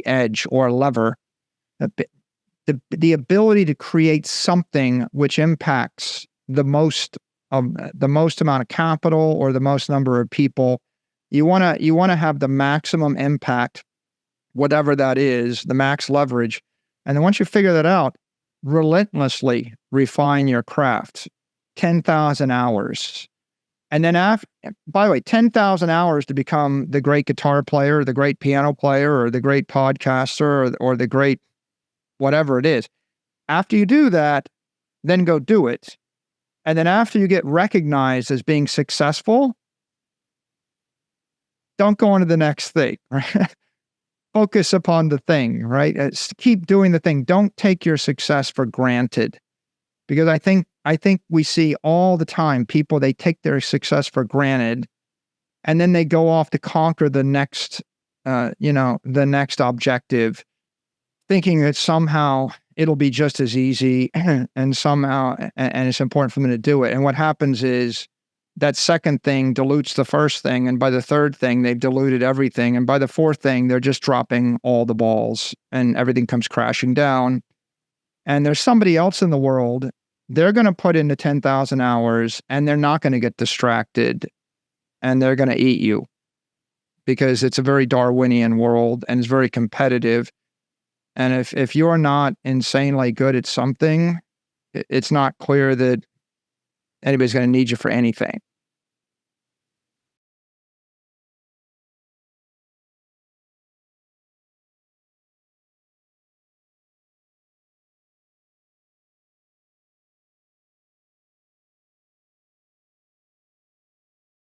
edge or lever, the ability to create something which impacts the most amount of capital or the most number of people. You want to have the maximum impact, whatever that is, the max leverage. And then once you figure that out, relentlessly refine your craft. 10,000 hours. And then by the way, 10,000 hours to become the great guitar player, the great piano player, or the great podcaster, or the great whatever it is. After you do that, then go do it. And then after you get recognized as being successful, don't go on to the next thing, right? Focus upon the thing, right? Keep doing the thing. Don't take your success for granted. Because I think we see all the time people, they take their success for granted, and then they go off to conquer the next objective, thinking that somehow it'll be just as easy and it's important for them to do it. And what happens is that second thing dilutes the first thing, and by the third thing, they've diluted everything, and by the fourth thing, they're just dropping all the balls, and everything comes crashing down. And there's somebody else in the world, they're going to put in the 10,000 hours, and they're not going to get distracted, and they're going to eat you, because it's a very Darwinian world, and it's very competitive. And if you're not insanely good at something, it's not clear that anybody's going to need you for anything.